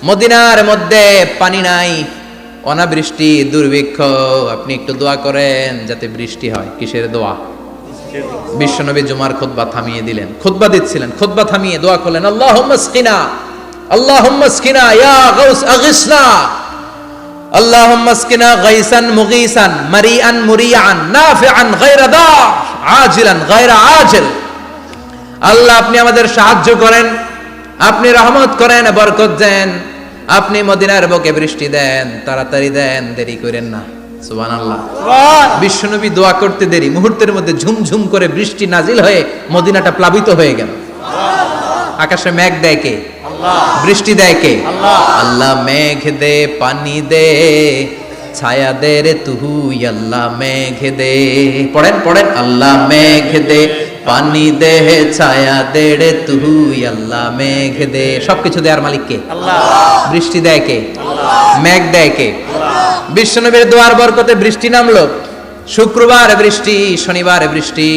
মদিনার মধ্যে পানি নাই, অনাবৃষ্টি, দুর্ভিক্ষ, আপনি একটু দোয়া করেন যাতে বৃষ্টি হয়। কিসের দোয়া? বিশ্বনবী জুমার খুতবা থামিয়ে দিলেন, খুতবা দিচ্ছিলেন, খুতবা থামিয়ে দোয়া করলেন, আল্লাহুম্মা সকিনা, আল্লাহুম্মা সকিনা ইয়া গাউস আগিসনা, আল্লাহুম্মা সকিনা গাইসান মুগীসান মারিআন মুরিআন নাফিআন গায়রা দার আজিলান গায়রা আজিল। আল্লাহ, আপনি আমাদের সাহায্য করেন, আপনি রহমত করেন, বরকত দেন, আপনি মদিনার বুকে বৃষ্টি দেন, তাড়াতাড়ি দেন, দেরি করেন না। সুবহানাল্লাহ। বিশ্বনবী দোয়া করতে দেরি, মুহূর্তের মধ্যে ঝুমঝুম করে বৃষ্টি নাজিল হয়ে মদিনাটা প্লাবিত হয়ে গেল। আকাশে মেঘ দেয় কে? আল্লাহ। বৃষ্টি দেয় কে? আল্লাহ। আল্লাহ মেঘ দে, পানি দে, ছায়া দে রে তুহু, আল্লাহ মেঘ দে। পড়েন পড়েন, আল্লাহ মেঘ দে, পানি দে, ছায়া দে রে তুহু, আল্লাহ মেঘ দে। সবকিছু দেয়ার মালিক কে? আল্লাহ। বৃষ্টি দেয় কে? আল্লাহ। মেঘ দেয় কে? আল্লাহ। বিশ্বনবীর দোয়ার বরকতে বৃষ্টি নামলো। শুক্রবার বৃষ্টি, শনিবার বৃষ্টি,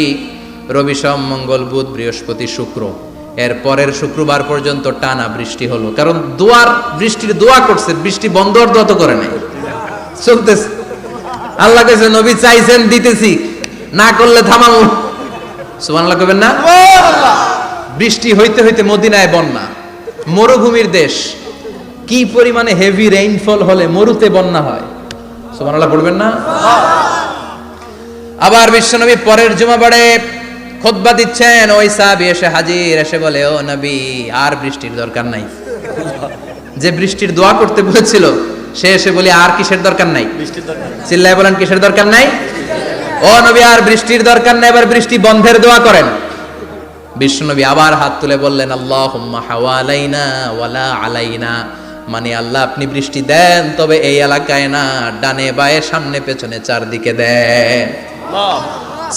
রবি সোম মঙ্গল বুধ বৃহস্পতি শুক্র, এর পরের শুক্রবার পর্যন্ত টানা বৃষ্টি হলো। কারণ বৃষ্টির দোয়া করছে, বৃষ্টি বন্ধ আর দোয়া তো করে নাই, চলতেছে। আল্লাহ কাছে নবী চাইছেন, দিতেছি, না করলে থামাবো। সুবহানাল্লাহ কইবেন না? বৃষ্টি হইতে হইতে মদিনায় বন্যা, মরুভূমির দেশ, কি পরিমাণে হেভি রেইনফল হলে মরুতে বন্যা হয়। সুবহানাল্লাহ পড়বেন না? আবার বিশ্বনবী পরের জুমাবারে খুতবা দিচ্ছেন, ওই সাহাবী এসে হাজির, এসে বলে, ও নবী, আর বৃষ্টির দরকার নাই। যে বৃষ্টির দোয়া করতে বলেছিল সে এসে বলে, আর কিসের দরকার নাই? চিল্লায় বলেন, কিসের দরকার নাই? ও নবী, আর বৃষ্টির দরকার নাই, এবার বৃষ্টি বন্ধের দোয়া করেন। বিশ্বনবী আবার হাত তুলে বললেন, আল্লাহুম্মা হাওয়ালাইনা ওয়ালা আলাইনা, মানে আল্লাহ, আপনি বৃষ্টি দেন, তবে এই এলাকায় না, ডানে বায়ে সামনে পেছনে চারদিকে দেন।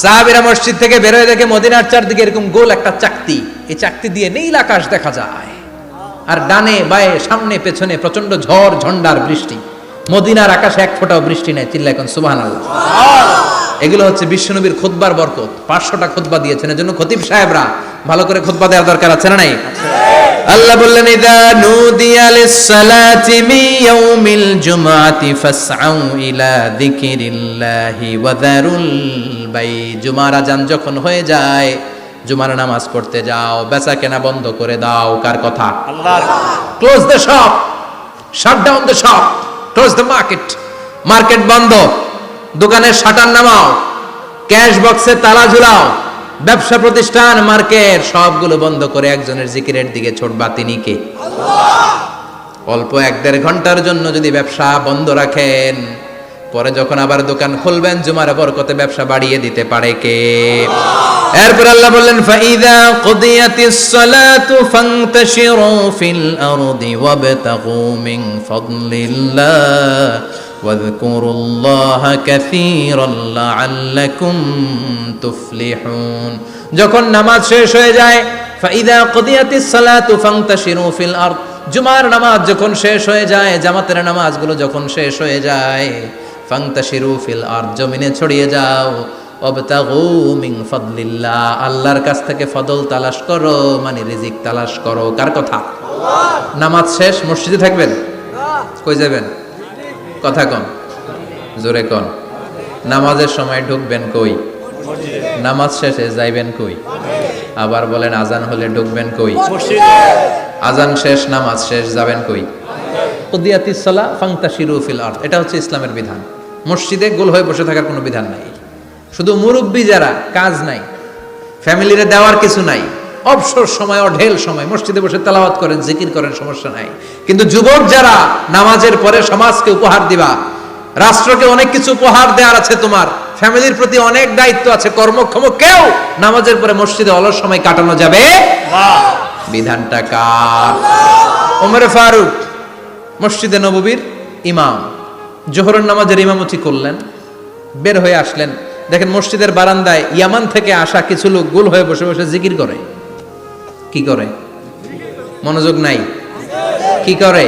সাহাবীরা মসজিদ থেকে বের হয়ে দেখে মদিনার চারদিকে এরকম গোল একটা চাকতি, এই চাকতি দিয়ে নীল আকাশ দেখা যায়, আর ডানে বায়ে সামনে পেছনে প্রচন্ড ঝড় ঝন্ডার বৃষ্টি। মদিনার আকাশে এক ফোঁটাও বৃষ্টি নেই। চিল্লায় এখন সুবহানাল্লাহ। এগুলো হচ্ছে বিশ্বনবীর খুতবার বরকত। 500টা খুতবা দিয়েছেন, এজন্য খতিব সাহেবরা ভালো করে খুতবা দেওয়ার দরকার আছে না নাই? আল্লাহ বললেন ইদা নুদিয়া লিস-সালাতি মিন ইয়াউমিল জুমআতি ফাসআউ ইলা যিকিরিল্লাহি ওয়া যারুল বাই। জুমার আযান যখন হয়ে যায়, জুমার নামাজ পড়তে যাও, বেচা কেনা বন্ধ করে দাও। কার কথা? আল্লাহর। Close the shop, shut down the shop, close the market. Market বন্ধ, দোকানের শাটার নামাও, ক্যাশ বক্সে তালা ঝুলাও, ব্যবসা প্রতিষ্ঠান, মার্কেট সবগুলো বন্ধ করে একজনের জিকিরের দিকে ছোটবা। তিনি কে? অল্প 1-1.5 ঘন্টার জন্য যদি ব্যবসা বন্ধ রাখেন, পরে যখন আবার দোকান খুলবেন জুমার বরকতে ব্যবসা বাড়িয়ে দিতে পারে কে? এরপর আল্লাহ বললেন ফাইদা কুদিয়াতিস সালাতু ফান্তাশিরু ফিল আরদি ওয়াবতাগু মিন ফাদলিল্লাহ ওয়াযকুরুল্লাহা কাসীরান লাআল্লাকুম তুফলিহুন। যখন নামাজ শেষ হয়ে যায়, ফাইদা কুদিয়াতিস সালাতু ফান্তাশিরু ফিল আরদ, জুমার নামাজ যখন শেষ হয়ে যায়, জামাতের নামাজগুলো যখন শেষ হয়ে যায়, ফান্তাশিরু ফিল আরদ, জমিনে ছড়িয়ে যাও, ওয়াবতাগু মিন ফাদলিল্লাহ, আল্লাহর কাছ থেকে ফদল তালাশ করো, মানে রিজিক তালাশ করো। কার কথা? আল্লাহ। নামাজ শেষ মসজিদে থাকবেন? কই যাবেন? কথা কন, জোরে কন। নামাজের সময় ঢুকবেন কই? নামাজ শেষে যাইবেন কই? আবার বলেন আজান হলে ঢুকবেন কই? আজান শেষ, নামাজ শেষ, যাবেন কই? কুদিয়াতিস সালাহ ফান্তাশিরু ফিল আরদ। এটা হচ্ছে ইসলামের বিধান। মসজিদে গোল হয়ে বসে থাকার কোনো বিধান নাই। শুধু মুরব্বী যারা, কাজ নাই, ফ্যামিলিরে দেওয়ার কিছু নাই, অবসর সময়, অঢেল সময় মসজিদে বসে তেলাওয়াত করেন, জিকির করেন, সমস্যা নাই। কিন্তু যুবক যারা, নামাজের পরে সমাজকে উপহার দিবা, রাষ্ট্রকে অনেক কিছু উপহার দেওয়ার আছে, তোমার ফ্যামিলির প্রতি অনেক দায়িত্ব আছে, কর্মক্ষম কেউ নামাজের পরে মসজিদে অলস সময় কাটানো যাবে না। বিধানটা কার? ওমর ফারুক মসজিদে নববীর ইমাম, জোহরের নামাজের ইমামতি করলেন, বের হয়ে আসলেন, দেখেন মসজিদের বারান্দায় ইয়ামান থেকে আসা কিছু লোক গোল হয়ে বসে বসে জিকির করে। কি করে? মনোযোগ নাই। কি করে?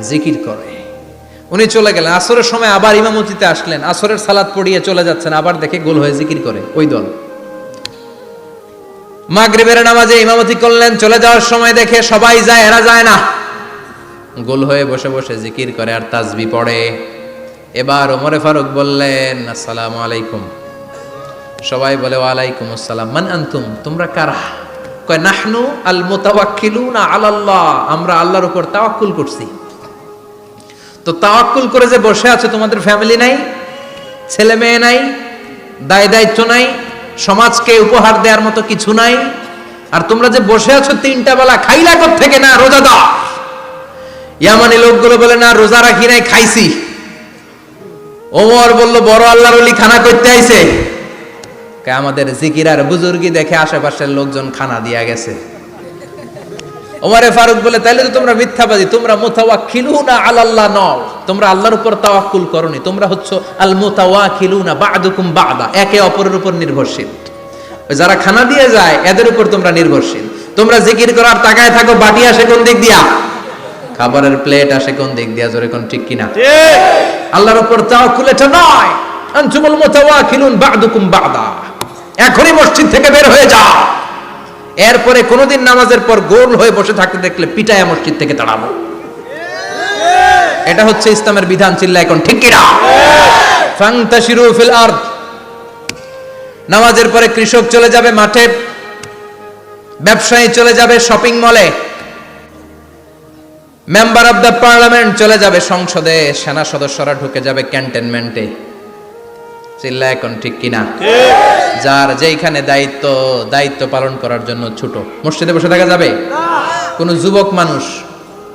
জিকির করে। উনি চলে গেলেন, আসরের সময় আবার ইমামতিতে আসলেন, আসরের সালাত পড়িয়ে চলে যাচ্ছেন, আবার দেখে গোল হয়ে জিকির করে ওই দল। মাগরিবের নামাজে ইমামতি করলেন, চলে যাওয়ার সময় দেখে সবাই যায়, এরা যায় না, গোল হয়ে বসে বসে জিকির করে আর তাসবিহ পড়ে। এবার ওমরে ফারুক বললেন আসসালামু আলাইকুম। সবাই বলে ওয়ালাইকুম আসসালাম। মান আনতুম, তোমরা কারা? কয় নাহনু আল মুতাওয়াক্কিলুনা আলাল্লাহ, আমরা আল্লাহর উপর তাওয়াক্কুল করছি। তো তাওয়াক্কুল করে যে বসে আছো, তোমাদের ফ্যামিলি নাই, ছেলে মেয়ে নাই, দায় দায়িত্ব নাই, সমাজকে উপহার দেওয়ার মতো কিছু নাই, আর তোমরা যে বসে আছো 3টা বেলা খাইলা কোত্থেকে? না রোজাদার। ইয়ামানি লোকগুলো বলে না রোজা রাখি নাই, খাইছি। ওমর বলল বড় আল্লাহর ওলি খানা করতে আইছে। আমাদের জিকির আর বুজুর্গি দেখে আশেপাশের লোকজন খানা দিয়া গেছে। ওমরে ফারুক বলে তাইলে তো তোমরা মিথ্যাবাদী, তোমরা মুতাওয়াক্কিলুনা আলাল্লাহ নও, তোমরা আল্লাহর উপর তাওয়াক্কুল করনি, তোমরা হচ্ছে আল মুতাওয়াক্কিলুনা বা'দুকুম বা'দা, একে অপরের উপর নির্ভরশীল। যারা খানা দিয়ে যায় এদের উপর তোমরা নির্ভরশীল। তোমরা জিকির করার তাকায় থাকো, বাটি আসে কোন দিক দিয়া? খাবারের প্লেট আসে কোন দিক দিয়া? জোরে কোন ঠিক কিনা? ঠিক। আল্লাহর উপর তাওয়াক্কুল এটা নয়। আনতুমুল মুতাওয়াক্কিলুন বা'দুকুম বা'দা। এখনই মসজিদ থেকে বের হয়ে যাও, এরপরে কোনদিন নামাজের পর গোল হয়ে বসে থাকতে দেখলে পিটায়া মসজিদ থেকে তাড়াবো। এটা হচ্ছে ইসলামের বিধান। চিল্লা এখন ঠিক কিনা? ফান্তাশিরু ফিল আরদ। নামাজের পরে কৃষক চলে যাবে মাঠে, ব্যবসায়ী চলে যাবে শপিং মলে, মেম্বার অফ দ্য পার্লামেন্ট চলে যাবে সংসদে, সেনা সদস্যরা ঢুকে যাবে ক্যান্টনমেন্টে। চিল্লা এখন ঠিক কিনা? যার যেখানে দায়িত্ব পালন করার জন্য ছোট, মসজিদে বসে থাকা যাবে? কোন যুবক মানুষ,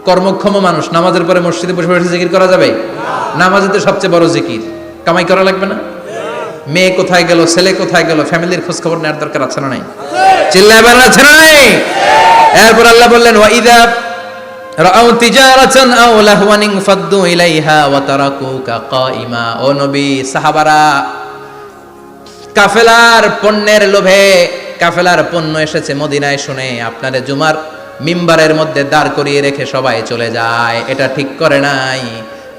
কর্মক্ষম মানুষ নামাজের পরে মসজিদে বসে বসে জিকির করা যাবে? নামাজে তো সবচেয়ে বড় জিকির, কামাই করা লাগবে না? মেয়ে কোথায় গেল, ছেলে কোথায় গেল, ফ্যামিলির খোঁজ খবর নেওয়ার দরকার আছে না নাই? চিল্লা এবার আছে না নাই? এরপর আল্লাহ বললেন ওয়াইদা রাআউ তিজারাতান আও লাহওয়ান ফাদ্দু ইলাইহা ওয়া তারাকুকা কাইমা। ও নবী, সাহাবারা কাফেলার পণ্যের লোভে, কাফেলার পণ্য এসেছে মদিনায় শুনে আপনারে জুমার মিম্বারের মধ্যে দাঁড় করিয়ে রেখে সবাই চলে যায়। এটা ঠিক করে নাই।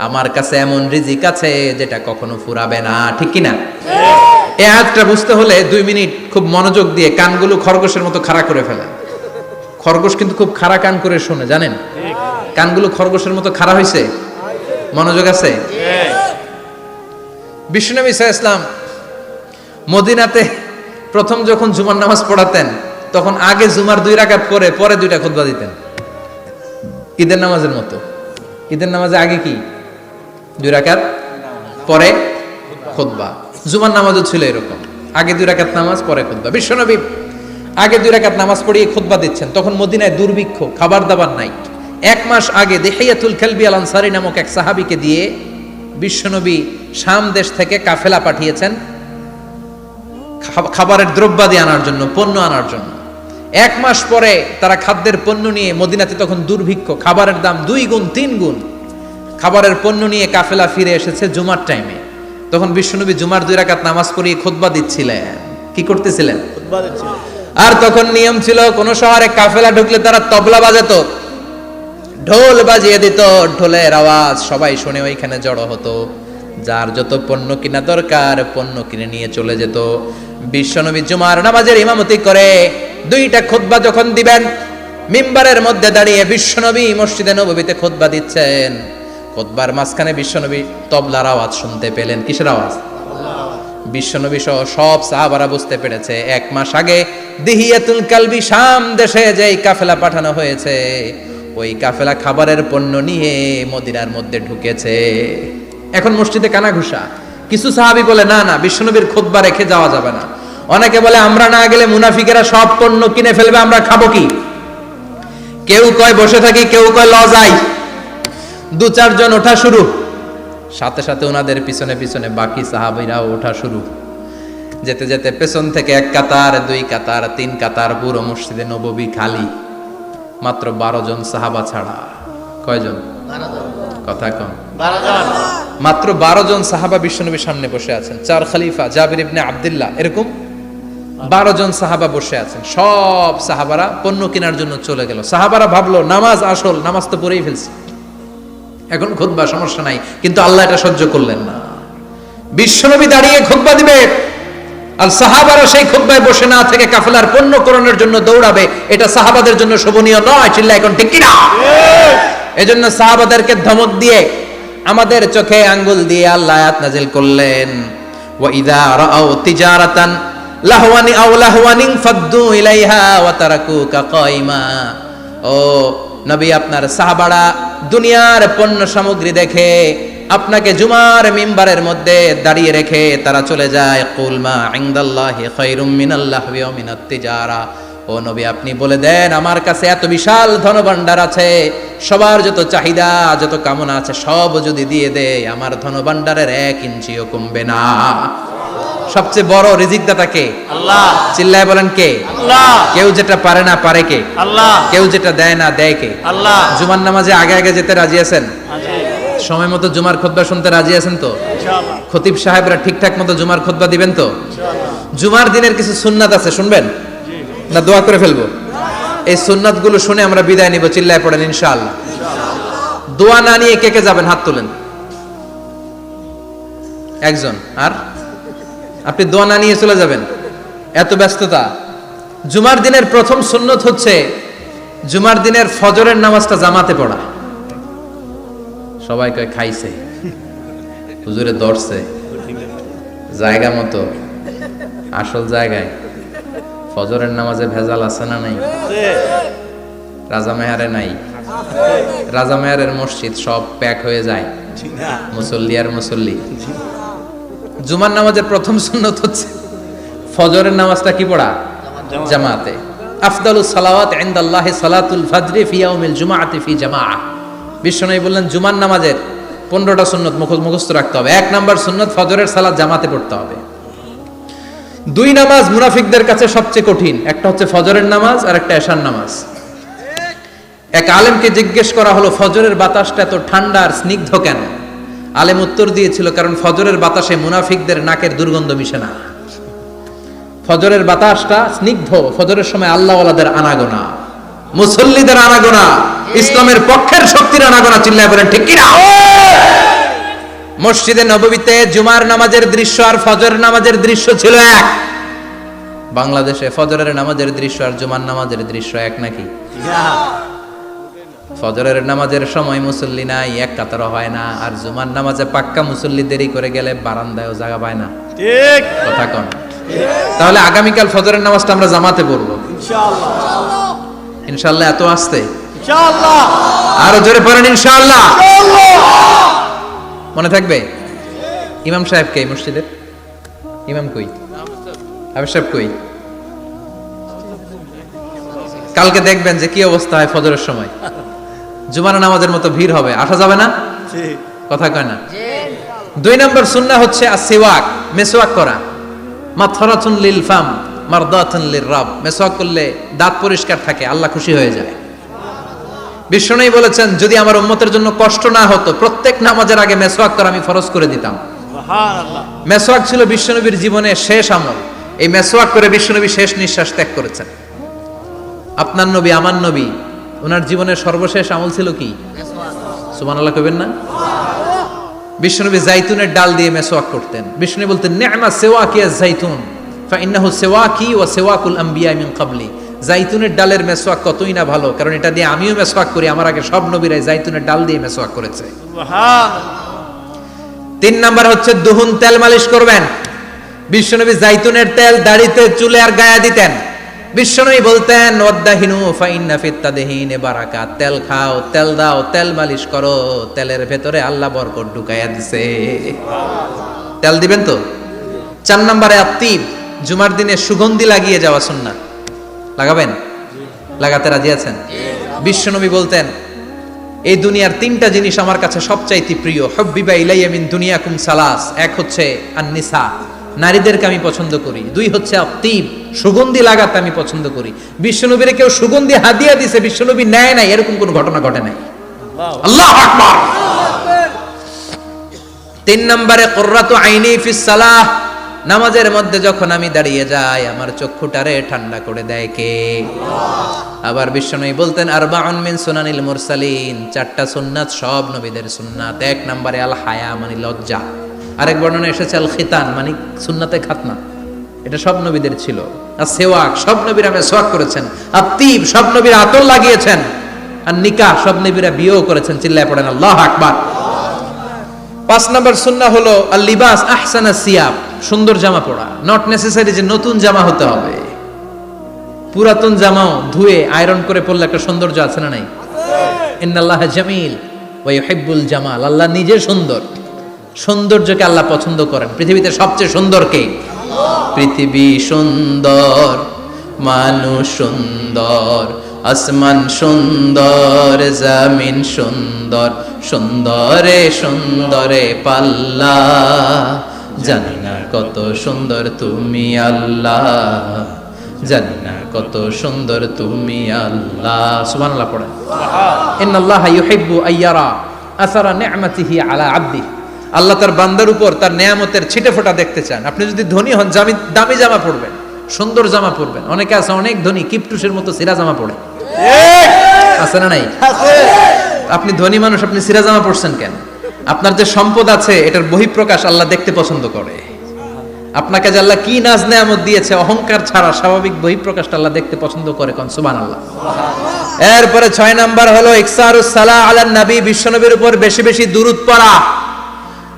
আমার কাছে এমন রিজিক আছে যেটা কখনো ফুরাবে না। ঠিক কিনা? এই আয়াতটা বুঝতে হলে 2 মিনিট খুব মনোযোগ দিয়ে কানগুলো খরগোশের মতো খাড়া করে ফেলেন। খরগোশ কিন্তু খুব খাড়া কান করে শোনে, জানেন? কানগুলো খরগোশের মতো খাড়া হয়েছে। মনোযোগ আছে? বিশ্বনবী সাল্লাল্লাহু আলাইহি ওয়াসাল্লাম মদিনাতে প্রথম যখন জুমার নামাজ পড়াতেন, তখন আগে জুমার 2 রাকাত পরে 2টা খুতবা দিতেন, ঈদের নামাজের মতো। ঈদের নামাজে আগে কি 2 রাকাত, পরে খুতবা। জুমার নামাজও ছিল এরকম, আগে 2 রাকাত নামাজ, পরে খুতবা। বিশ্বনবী আগে 2 রাকাত নামাজ পড়িয়ে খুতবা দিচ্ছেন, তখন মদিনায় দুর্ভিক্ষ, খাবার দাবার নাই। 1 মাস আগে দিহিয়াতুল কালবি আল আনসারী নামক এক সাহাবীকে দিয়ে বিশ্বনবী শাম দেশ থেকে কাফেলা পাঠিয়েছেন খাবারের দ্রব্যাদি আনার জন্য, পণ্য আনার জন্য। 1 মাস পরে তারা খাদ্যের পণ্য নিয়ে, মদিনাতে তখন দুর্ভিক্ষ, খাবারের দাম 2 গুণ 3 গুণ, খাবারের পণ্য নিয়ে কাফেলা ফিরে এসেছে জুমার টাইমে। তখন বিশ্বনবী জুমার 2 রাকাত নামাজ পড়িয়ে খুতবা দিচ্ছিলেন। কি করতেছিলেন? আর তখন নিয়ম ছিল, কোন শহরে কাফেলা ঢুকলে তারা তবলা বাজাতো, ঢোল বাজিয়ে দিত, ঢোলের আওয়াজ সবাই শুনে ওইখানে জড়ো হতো। যার যত পণ্য কিনা দরকার পণ্য কিনে নিয়ে চলে যেত। বিশ্বনবী জুমার নামাজের ইমামতি করে 2টা খুতবা যখন দিবেন, মিম্বারের মধ্যে দাঁড়িয়ে বিশ্বনবী মসজিদে নববীতে খুতবা দিচ্ছেন। খুতবার মাঝখানে বিশ্বনবী তবলার আওয়াজ শুনতে পেলেন। কিসের আওয়াজ? বিশ্বনবী সহ সব সাহাবারা বুঝতে পেরেছে 1 মাস আগে দিহিয়াতুল কালবি শাম দেশে যেই কাফেলা পাঠানো হয়েছে, ওই কাফেলা খাবারের পণ্য নিয়ে মদিনার মধ্যে ঢুকেছে। এখন মসজিদে কানাঘুষা। কিছু সাহাবী বলে না না, বিশ্বনবীর খুতবা রেখে যাওয়া যাবে না। অনেকে বলে আমরা না গেলে মুনাফিকেরা সব পণ্য কিনে ফেলবে, আমরা খাবো কি? কেউ কয় বসে থাকি, কেউ কয় ল যাই। 2-4 জন ওঠা শুরু, সাথে সাথে ওনাদের পিছনে পিছনে বাকি সাহাবীরাও ওঠা শুরু। যেতে যেতে পেছন থেকে 1 কাতার, 2 কাতার, 3 কাতার, পুরো মসজিদে নববী খালি, মাত্র 12 জন সাহাবা ছাড়া। কয়জন? 12 জন। কথা কম। 12 জন। মাত্র 12 জন সাহাবা বিশ্বনবীর সামনে বসে আছেন। 4 খলিফা, জাবির ইবনে আব্দুল্লাহ, এরকম 12 জন সাহাবা বসে আছেন। সব সাহাবারা পণ্য কেনার জন্য চলে গেল। সাহাবারা ভাবলো নামাজ আসল, নামাজ তো পড়েই ফেলছি, এখন খুতবা সমস্যা নাই। কিন্তু আল্লাহ এটা সহ্য করলেন না। বিশ্বনবী দাঁড়িয়ে খুতবা দিবে, আর সাহাবারা সেই খুতবায় বসে না থেকে কাফেলার পণ্য করণের জন্য দৌড়াবে। এটা সাহাবাদের জন্য শোভনীয় নয়। চিল্লা এখন ঠিক কিনা? এজন্য সাহাবাদেরকে ধমক দিয়ে, আমাদের চোখে আঙ্গুল দিয়ে আল্লাহ আয়াত নাযিল করলেন, ওয়া ইযা রাআউ তিজারাতান লাহওয়ানি আও লাহওয়ানিন ফাদ্দু ইলাইহা ওয়া তারাকুকা কাইমা। ও নবী, আপনার সাহাবারা দুনিয়ার পণ্য সামগ্রী দেখে আপনাকে জুমার মিম্বারের মধ্যে দাঁড়িয়ে রেখে তারা চলে যায়। কুল মা ইনদাল্লাহি খায়রুম মিনাল লাহওয়ি ওয়া মিনাত তিজারা। ও নবী, আপনি বলে দেন আমার কাছে এত বিশাল ধনভাণ্ডার আছে, সবার যত চাহিদা যত কামনা আছে সব যদি দিয়ে দেয়, আমার ধনভাণ্ডারের 1 ইঞ্চিও কমবে না। সবচেয়ে বড় রিজিকদাতা কে? আল্লাহ। চিল্লায় বলেন কে? আল্লাহ। কেউ যেটা পারে না পারে কে? আল্লাহ। কেউ যেটা দেয় না দেয় কে? আল্লাহ। জুমার নামাজে আগে আগে যেতে রাজি আছেন? সময় মতো জুমার খুতবা শুনতে রাজি আছেন তো? ইনশাআল্লাহ। খতিব সাহেবরা ঠিকঠাক মতো জুমার খুতবা দিবেন তো? ইনশাআল্লাহ। জুমার দিনের কিছু সুন্নাত আছে, শুনবেন না দোয়া করে ফেলবো? এই সুন্নাত গুলো শুনে আমরা বিদায় নিব। চিল্লায় পড়েন ইনশাআল্লাহ। দোয়া না নিয়ে কে কে যাবেন? হাত তোলেন। একজন। আর আপনি দোয়া না নিয়ে চলে যাবেন? এত ব্যস্ততা। জুমার দিনের প্রথম সুন্নত হচ্ছে জুমার দিনের ফজরের নামাজটা জামাতে পড়া। সবাই কয় খাইছে, হুজুরে দর্শে জায়গা মতো, আসল জায়গায়। ফজরের নামাজে ভেজাল আছে না নাই? রাজা মেহারে নাই। রাজা মেহারের মসজিদ সব প্যাক হয়ে যায়, মুসল্লি আর মুসল্লি। জুমার নামাজের প্রথম সুন্নত হচ্ছে ফজরের নামাজটা কি পড়া? জামাতে। আফদালুস সালাওয়াত ইনদাল্লাহি সালাতুল ফাজরি ফি ইয়াউমিল জুমআতি ফি জামাআহ। বিশ্বনবী বললেন জুমার নামাজের 15টা সুন্নত মুখস্থ রাখতে হবে। 1 নাম্বার সুন্নত ফজরের সালাত জামাতে পড়তে হবে। 2 নামাজ মুনাফিকদের কাছে সবচেয়ে কঠিন, একটা হচ্ছে ফজরের নামাজ আর একটা এশার নামাজ। এক আলেমকে জিজ্ঞেস করা হলো ফজরের বাতাসটা এত ঠান্ডা আর স্নিগ্ধ কেন? আলেম উত্তর দিয়েছিল, কারণ ফজরের বাতাসে মুনাফিকদের নাকের দুর্গন্ধ মিশে না। ফজরের বাতাসটা স্নিগ্ধ, ফজরের সময় আল্লাহওয়ালাদের আনাগোনা, মুসল্লিদের আনাগোনা, ইসলামের পক্ষের শক্তির আনাগোনা। চিল্লায় বলেন ঠিক কিনা? মসজিদে নববীতে জুমার নামাজের দৃশ্য আর ফজর নামাজের দৃশ্য ছিল এক। বাংলাদেশে ফজরের নামাজের দৃশ্য আর জুমার নামাজের দৃশ্য এক নাকি? ফজরের নামাজের সময় মুসল্লি নাই, এক কাতার হয় না, আর জুমার নামাজে পাক্কা মুসল্লি দেরি করে গেলে বারান্দায়ও জায়গা পায় না। ঠিক কথা কোন? তাহলে আগামীকাল ফজরের নামাজটা আমরা জামাতে পড়বো ইনশাআল্লাহ ইনশাআল্লাহ। এত আসতে ইনশাআল্লাহ আরো জোরে পড়েন ইনশাআল্লাহ। মনে থাকবে? ইমাম সাহেব কে মসজিদের? ইমাম কই? হাফেজ সাহেব কই? কালকে দেখবেন যে কি অবস্থা হয় ফজরের সময়। জুমার নামাজের মতো ভিড় হবে, আসা যাবে না। ঠিক কথা কয় না? 2 নম্বর সুন্নাহ হচ্ছে আসওয়াক, মেসওয়াক করা। মাথরাতুন লিল ফাম মারদাতুন লির রাব। মেসওয়াক করলে দাঁত পরিষ্কার থাকে, আল্লাহ খুশি হয়ে যায়। বিশ্বনবী বলেছেন যদি আমার উম্মতের জন্য কষ্ট না হতো প্রত্যেক নামাজের আগে মেসওয়াক করা আমি ফরজ করে দিতাম। সুবহানাল্লাহ মেসওয়াক ছিল বিশ্বনবীর জীবনের শেষ আমল। এই মেসওয়াক করে বিশ্বনবী শেষ নিঃশ্বাস ত্যাগ করেছেন। আপনার নবী আমার নবী ওনার জীবনের সর্বশেষ আমল ছিল কি? সুবহানাল্লাহ কইবেন না? বিশ্বনবী জাইতুনের ডাল দিয়ে মেসওয়াক করতেন। বিশ্বনবী বলতেন নি'মা সিওয়াকিয়া জাইতুন ফাইন্নাহু সিওয়াকি ওয়া সিওয়াকুল আম্বিয়া মিন ক্বাবলি। জাইতুনের ডালের মেসওয়াক কতই না ভালো, কারণ এটা দিয়ে আমিও মেসওয়াক করি, আমার আগে সব নবীরাই জাইতুনের ডাল দিয়ে মেসওয়াক করেছে। সুবহানাল্লাহ 3 নাম্বার হচ্ছে দুহুন, তেল মালিশ করবেন। বিশ্বনবী জাইতুনের তেল দাড়িতে চুলে আর গায়ে দিতেন। বিশ্বনবী বলতেন ওয়াদাহিনু ফাইন্না ফিত তাদহিনে বারাকাত। তেল খাও, তেল দাও, তেল মালিশ করো, তেলের ভেতরে আল্লাহ বরকত ঢুকাইয়া দিছে। তেল দিবেন তো? 4 নম্বরে আত্তিব, জুমার দিনে সুগন্ধি লাগিয়ে যাওয়া সুন্নাত। লাগাবেন? লাগাতে রাজি আছেন? বিশ্বনবী বলতেন এই দুনিয়ার 3টা জিনিস আমার কাছে সবচাইতে প্রিয়। হুব্বিবা ইলাইয়া মিন দুনিয়াকুম সালাস। এক হচ্ছে আন-নিসা, নারীদেরকে আমি পছন্দ করি। 2 হচ্ছে আত্তিব, সুগন্ধি লাগাতে আমি পছন্দ করি। বিশ্বনবীরে কেউ সুগন্ধি হাদিয়া দিয়েছে, বিশ্বনবী নেয় নাই, এরকম কোনো ঘটনা ঘটে নাই। আল্লাহু আকবার। 3 নম্বরে কুররাতু আইনি ফিস সালাহ। নামাজের মধ্যে যখন আমি দাঁড়িয়ে যাই আমার চক্ষুটারে ঠান্ডা করে দেয় কে? আবার বিশ্বনবী বলতেন আরবাউন মিন সুনানিল মুরসালিন। 4টা সুন্নাত সব নবীদের সুন্নাত। 1 নম্বরে আল হায়া মানে লজ্জা। আরেক বর্ণনা এসেছে আল খিতান মানে সুন্নাতে খাতনা, এটা সব নবীদের ছিল। আর সেওয়াক, সব নবীরা মেসওয়াক করেছেন। আত্তিব, সব নবীরা আতর লাগিয়েছেন। আর নিকাহ, সব নবীরা বিয়েও করেছেন। চিল্লায় পড়েন আল্লাহু আকবার। 5 নম্বর সুন্নাহ হলো আল লিবাস আহসানা সিয়াব, সুন্দর জামা পরা। নট নেসেসারি যে নতুন জামা হতে হবে, পুরাতন জামাও ধুয়ে আয়রন করে পরলে একটা সৌন্দর্য আছে না নাই? ইন্নাল্লাহা জামিল ওয়া ইউহিব্বুল জামাল। আল্লাহ নিজে সুন্দর, সৌন্দর্যকে আল্লাহ পছন্দ করেন। পৃথিবীতে সবচেয়ে সুন্দর কে? পৃথিবী সুন্দর, মানুষ সুন্দর, আসমান সুন্দর, জমিন সুন্দর, সুন্দরে সুন্দরে পাল্লা। জানি না কত সুন্দর তুমি আল্লাহ, জানি না কত সুন্দর তুমি আল্লাহ। সুবহানাল্লাহ পড়েন। ইন্নাল্লাহা ইউহিব্বু আইয়ারা আসারা নি'মাতিহি আলা আবদিহি। আল্লাহ তার বান্দার উপর তার নেয়ামতের ছিটে ফোঁটা দেখতে চান। আপনি যদি ধনী হন দামি জামা পরবেন, সুন্দর জামা পরবেন। অনেকে আছে অনেক ধনী কিপটুসের মতো সিরা জামা পরে, আছে না নাই? আপনি ধনী মানুষ, আপনি সিরা জামা পরছেন কেন? আপনার যে সম্পদ আছে এটার বহিঃপ্রকাশ আল্লাহ দেখতে পছন্দ করে। আপনাকে যে আল্লাহ কি নাজ নেয়ামত দিয়েছে, অহংকার ছাড়া স্বাভাবিক বহিঃপ্রকাশটা আল্লাহ দেখতে পছন্দ করে। কোন সুবহানাল্লাহ। এরপরে 6 নাম্বার হলো ইকসারুস সালাহ আলান নবী, বিশ্বনবীর উপর বেশি বেশি দুরূদ পড়া।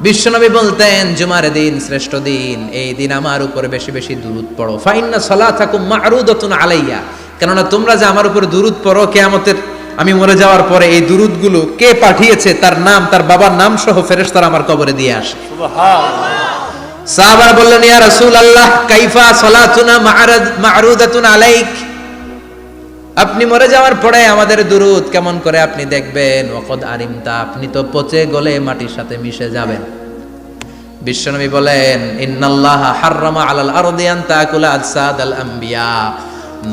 বিশ্বনবী বলতেন জুমার দিন শ্রেষ্ঠ দিন, এই দিন আমার উপর বেশি বেশি দুরূদ পড়ো। ফাইন্না সালাতাকুম মা'রুদাতুন আলাইয়া, কেননা তোমরা যে আমার উপর দুরূদ পড়ো, কিয়ামতের আমি মরে যাওয়ার পরে এই দুরূদগুলো কে পাঠিয়েছে তার নাম, তার বাবার নাম সহ ফেরেশতারা আমার কবরে দিয়ে আসে। সুবহানাল্লাহ সাহাবারা বললেন ইয়া রাসূলুল্লাহ কাইফা সালাতুনা মা'রুদাতুন আলাইক। আপনি মরে যাওয়ার পরে আমাদের দুরূদ কেমন করে আপনি দেখবেন? ওয়াকাদ আরিমতা, আপনি তো পচে গলে মাটির সাথে মিশে যাবেন। বিশ্বনবী বলেন ইন্নাল্লাহা হাররামা আলাল আরদি আন তাকুলা আজসাদাল আম্বিয়া।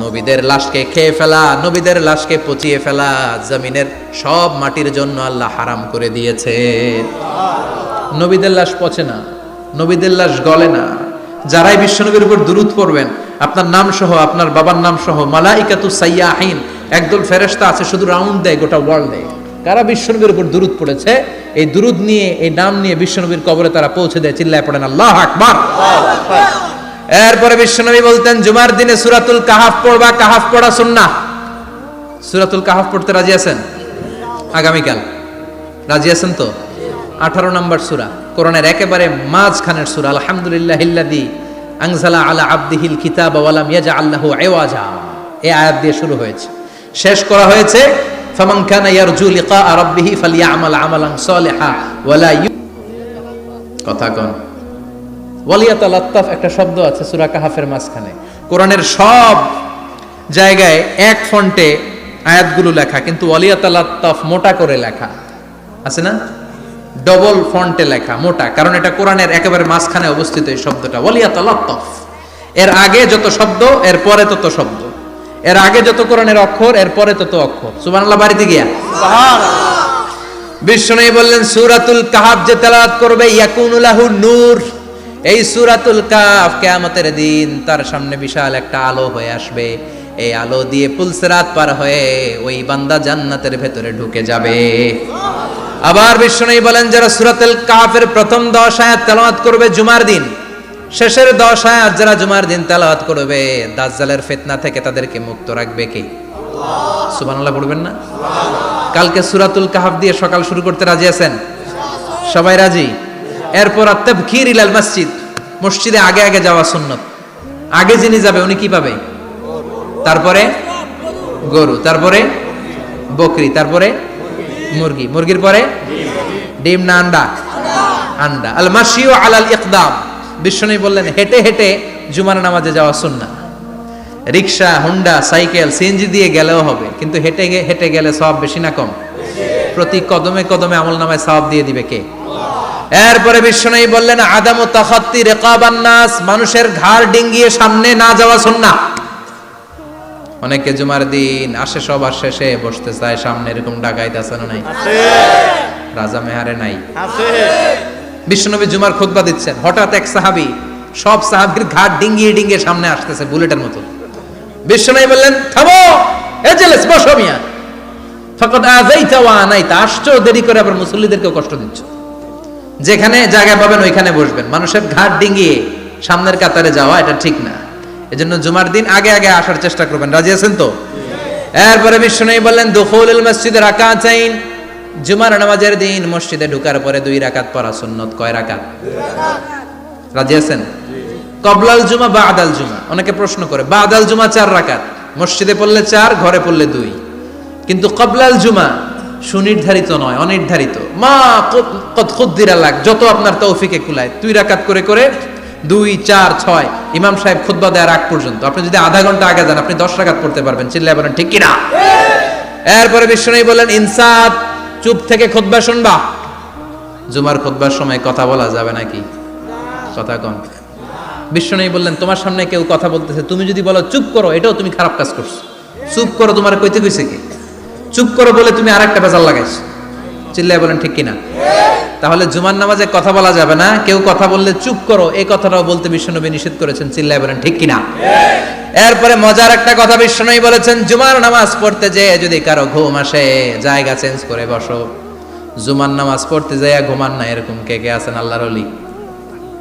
নবীদের লাশকে খেয়ে ফেলা, নবীদের লাশকে পচিয়ে ফেলা জমিনের সব মাটির জন্য আল্লাহ হারাম করে দিয়েছে। নবীদের লাশ পচে না, নবীদের লাশ গলে না। যারাই বিশ্বনবীর উপর দুরূদ পড়বেন আপনার নাম সহ, আপনার বাবার নাম সহ, মালাইকাতু সাইয়াহিন, একদল ফেরেশতা আছে শুধু রাউন্ড দেয় গোটা ওয়ার্ল্ডে। কারা বিশ্বনবীর উপর দুরূদ পড়েছে, এই দুরূদ নিয়ে, এই নাম নিয়ে বিশ্বনবীর কবরে তারা পৌঁছে দেয়। চিল্লায় পড়েন আল্লাহু আকবার। এরপরে বিশ্বনবী বলতেন জুমার দিনে সূরাতুল কাহাফ পড়বা, কাহাফ পড়া সুন্নাহ। সূরাতুল কাহাফ পড়তে রাজি আছেন? আগামীকাল রাজি আছেন তো? 18 নম্বর সূরা, কোরআনের একেবারে মাঝখানের সূরা। আলহামদুলিল্লাহিল্লাযী আনজালা আলা আবদিহিল কিতাবা ওয়া লাম ইয়াজআল লাহু ইওয়াজা, এই আয়াত দিয়ে শুরু হয়েছে, শেষ করা হয়েছে ফামান কানা ইয়ারজু লিকা রাব্বিহি ফালইয়ামাল আমালান সালিহা ওয়া লা কথা কোন ওয়ালিয়াতালাত্তাফ একটা শব্দ আছে সূরা কাহাফের মাঝখানে। কোরআনের সব জায়গায় এক ফন্টে আয়াতগুলো লেখা, কিন্তু ওয়ালিয়াতালাত্তাফ মোটা করে লেখা আছে না, ডবল ফন্টে লেখা মোটা, কারণ এটা কোরআনের একেবারে মাঝখানে অবস্থিত এই শব্দটা ওয়ালিয়াতালাত্তাফ। এর আগে যত শব্দ এর পরে তত শব্দ, এর আগে যত কোরআনের অক্ষর এর পরে তত অক্ষর। সুবহানাল্লাহ বাড়িতে গিয়া বিশ্বনবী বললেন সূরাতুল কাহাফ যে তেলাওয়াত করবে ইয়াকুনু লাহু নূর, এই সূরাতুল কাহাফ কিয়ামতের দিন তার সামনে বিশাল একটা আলো হয়ে আসবে, এই আলো দিয়ে পুলসিরাত পার হয়ে ওই বান্দা জান্নাতের ভেতরে ঢুকে যাবে। আবার বিশ্বনবী বলেন যারা সূরাতুল কাহাফের প্রথম 10 আয়াত তেলাওয়াত করবে জুমার দিন, শেষের 10 আয়াত যারা জুমার দিন তেলাওয়াত করবে, দাজ্জালের ফিতনা থেকে তাদেরকে মুক্ত রাখবে কে? আল্লাহ। সুবহানাল্লাহ পড়বেন না? কালকে সূরাতুল কাহাফ দিয়ে সকাল শুরু করতে রাজি আছেন? সবাই রাজি? এরপর আত-তাবকির ইলাল মসজিদ, মসজিদে আগে আগে যাওয়া সুন্নাত। আগে যিনি যাবে উনি কি পাবে? তারপরে গরু, তারপরে বকরি, তারপরে মুরগি, মুরগির পরে ডিম না আন্ডা? আন্ডা। আল মাশিউ আলাল ইকদাম, বিশ্বনবী বললেন হেঁটে হেঁটে জুমার নামাজে যাওয়া সুন্নাহ। রিকশা, হুন্ডা, সাইকেল, সিএনজি দিয়ে গেলেও হবে, কিন্তু হেঁটে হেঁটে গেলে সওয়াব বেশি না কম? প্রতি কদমে কদমে আমলনামায় সওয়াব দিয়ে দিবে কে? এরপরে বিশ্বনবী বললেন আদামু তাখাত্তি রিকাবান নাস, মানুষের ঘাড় ডিঙ্গিয়ে সামনে না যাওয়া সুন্নাহ। অনেকে জুমার দিন আসে সবার শেষে বসতে চায় সামনে, এরকম ডাকাইতে আছে না নাই? রাজা মেহারে নাই? বিশ্বনবী জুমার খুতবা দিচ্ছেন, হঠাৎ এক সাহাবী সব সাহাবীর ঘাড় ডিঙ্গিয়ে ডিঙ্গিয়ে সামনে আসতেছে বুলেটের মতো। বিশ্বনবী বললেন থামো, এজলিস, বসো মিয়া, ফাকাদ আযাইতা ওয়া আনাইতা, আসছো দেরি করে আবার মুসল্লিদেরকে কষ্ট দিচ্ছ। যেখানে জায়গা পাবেন ওইখানে বসবেন, মানুষের ঘাড় ডিঙ্গিয়ে সামনের কাতারে যাওয়া এটা ঠিক না। এজন্য জুমার দিন আগে আগে আসার চেষ্টা করবেন। রাজি আছেন তো? এরপরে বিশ্বনবী বললেন দুখুলুল মসজিদে রাকাতাইন, জুমার নামাজের দিন মসজিদে ঢোকার পরে 2 রাকাত পড়া সুন্নাত। কয় রাকাত? 2 রাকাত। রাজি আছেন? কবলাল জুমা বাদাল জুমা, অনেকে প্রশ্ন করে বাদাল জুমা 4 রাকাত, মসজিদে পড়লে 4, ঘরে পড়লে 2, কিন্তু কবলাল জুমা সুনির্ধারিত নয়, অনির্ধারিত। মা কদ খুদ্দিরা লাক, যত আপনার তৌফিকে কুলায় 2 রাকাত করে করে 2, 4, 6 ইমাম সাহেব খুতবা দেওয়ার আগ পর্যন্ত আপনি যদি আধা ঘন্টা আগে যান আপনি 10 রাকাত পড়তে পারবেন। চিল্লায় বলেন ঠিক কিনা? এরপরে বিশ্বনবী বললেন ইনসাত, চুপ থেকে খুতবা শুনবা। জুমার খুতবার সময় কথা বলা যাবে নাকি? কথা কম। বিশ্বনবী বললেন তোমার সামনে কেউ কথা বলতেছে, তুমি যদি বলো চুপ করো, এটাও তুমি খারাপ কাজ করছো। চুপ করো তোমার কইতে কইছে কি? চুপ করো বলে তুমি আরেকটা বেজাল লাগাইছো। চিল্লায় বলেন ঠিক কিনা? তাহলে জুমার নামাজে কথা বলা যাবে না, কেউ কথা বললে চুপ করো এই কথাটাও বলতে বিশ্বনবী নিষেধ করেছেন। চিল্লায় বলেন ঠিক কিনা? এরপরে মজার একটা কথা বিশ্বনবী বলেছেন, জুমার নামাজ পড়তে যেয়ে যদি কারো ঘুম আসে জায়গা চেঞ্জ করে বসো। জুমার নামাজ পড়তে যাইয়া ঘুমান না, এরকম কে কে আছেন আল্লাহর ওলি?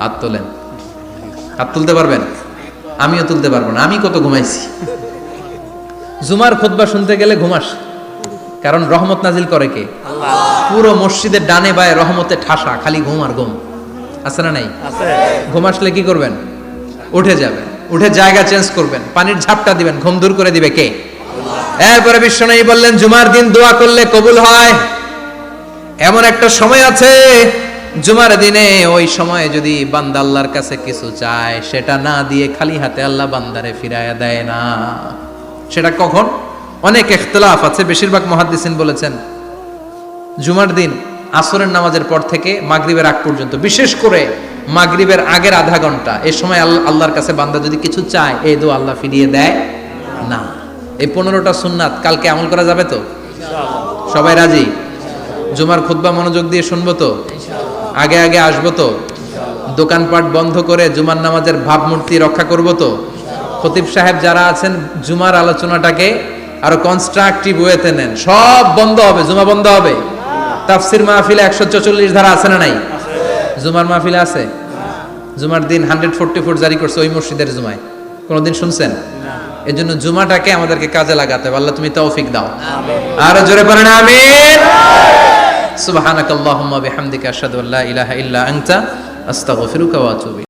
হাত তোলেন। হাত তুলতে পারবেন? আমিও তুলতে পারবো না, আমি কত ঘুমাইছি। জুমার খুতবা শুনতে গেলে ঘুমাস, কারণ রহমত নাজিল করে কে? আল্লাহ। পুরো মসজিদের ডানে বায়ে রহমতে ঠাসা, খালি ঘুম আর ঘুম। আছে না নাই? আছে। ঘুম আসলে কি করবেন? উঠে যাবেন, উঠে জায়গা চেঞ্জ করবেন, পানির ঝাপটা দিবেন, ঘুম দূর করে দিবে কে? আল্লাহ। এরপরে বিশ্বনবী বললেন জুমার দিন দোয়া করলে কবুল হয়। এমন একটা সময় আছে জুমার দিনে, ওই সময়ে যদি বান্দা আল্লাহর কাছে কিছু চায় সেটা না দিয়ে খালি হাতে আল্লাহ বান্দারে ফিরাইয়া দেয় না। সেটা কখন? অনেক ইখতিলাফ আছে, বেশিরভাগ মুহাদ্দিসিন বলেছেন জুমার দিন আসরের নামাজের পর থেকে মাগরিবের আগ পর্যন্ত, বিশেষ করে মাগরিবের আগের আধা ঘন্টা, এই সময় আল্লাহর কাছে বান্দা যদি কিছু চায় এই দোয়া আল্লাহ ফিরিয়ে দেয় না। এই 15টা সুন্নাত কালকে আমল করা যাবে তো? সবাই রাজি? জুমার খুতবা মনোযোগ দিয়ে শুনবো তো? আগে আগে আসবো তো? দোকানপাট বন্ধ করে জুমার নামাজের ভাবমূর্তি রক্ষা করবো তো? খতিব সাহেব যারা আছেন জুমার আলোচনাটাকে আরো কনস্ট্রাকটিভ ওয়েতে নেন, সব বন্ধ হবে, জুমা বন্ধ হবে। তাফসির মাহফিলে 144 ধারা আছে না নাই? জুমার মাহফিলে আছে? জুমার দিন 144 জারি করছে ওই মসজিদের জুমায়, কোনোদিন শুনছেন? এই জন্য জুমাটাকে আমাদেরকে কাজে লাগাতে হবে। আল্লাহ তুমি তৌফিক দাও। আর জোরে পড়েন আমিন। সুবহানাকাল্লাহুম্মা বিহামদিকা আশহাদু আল্লা ইলাহা ইল্লা আনতা আস্তাগফিরুকা ওয়া আতুবু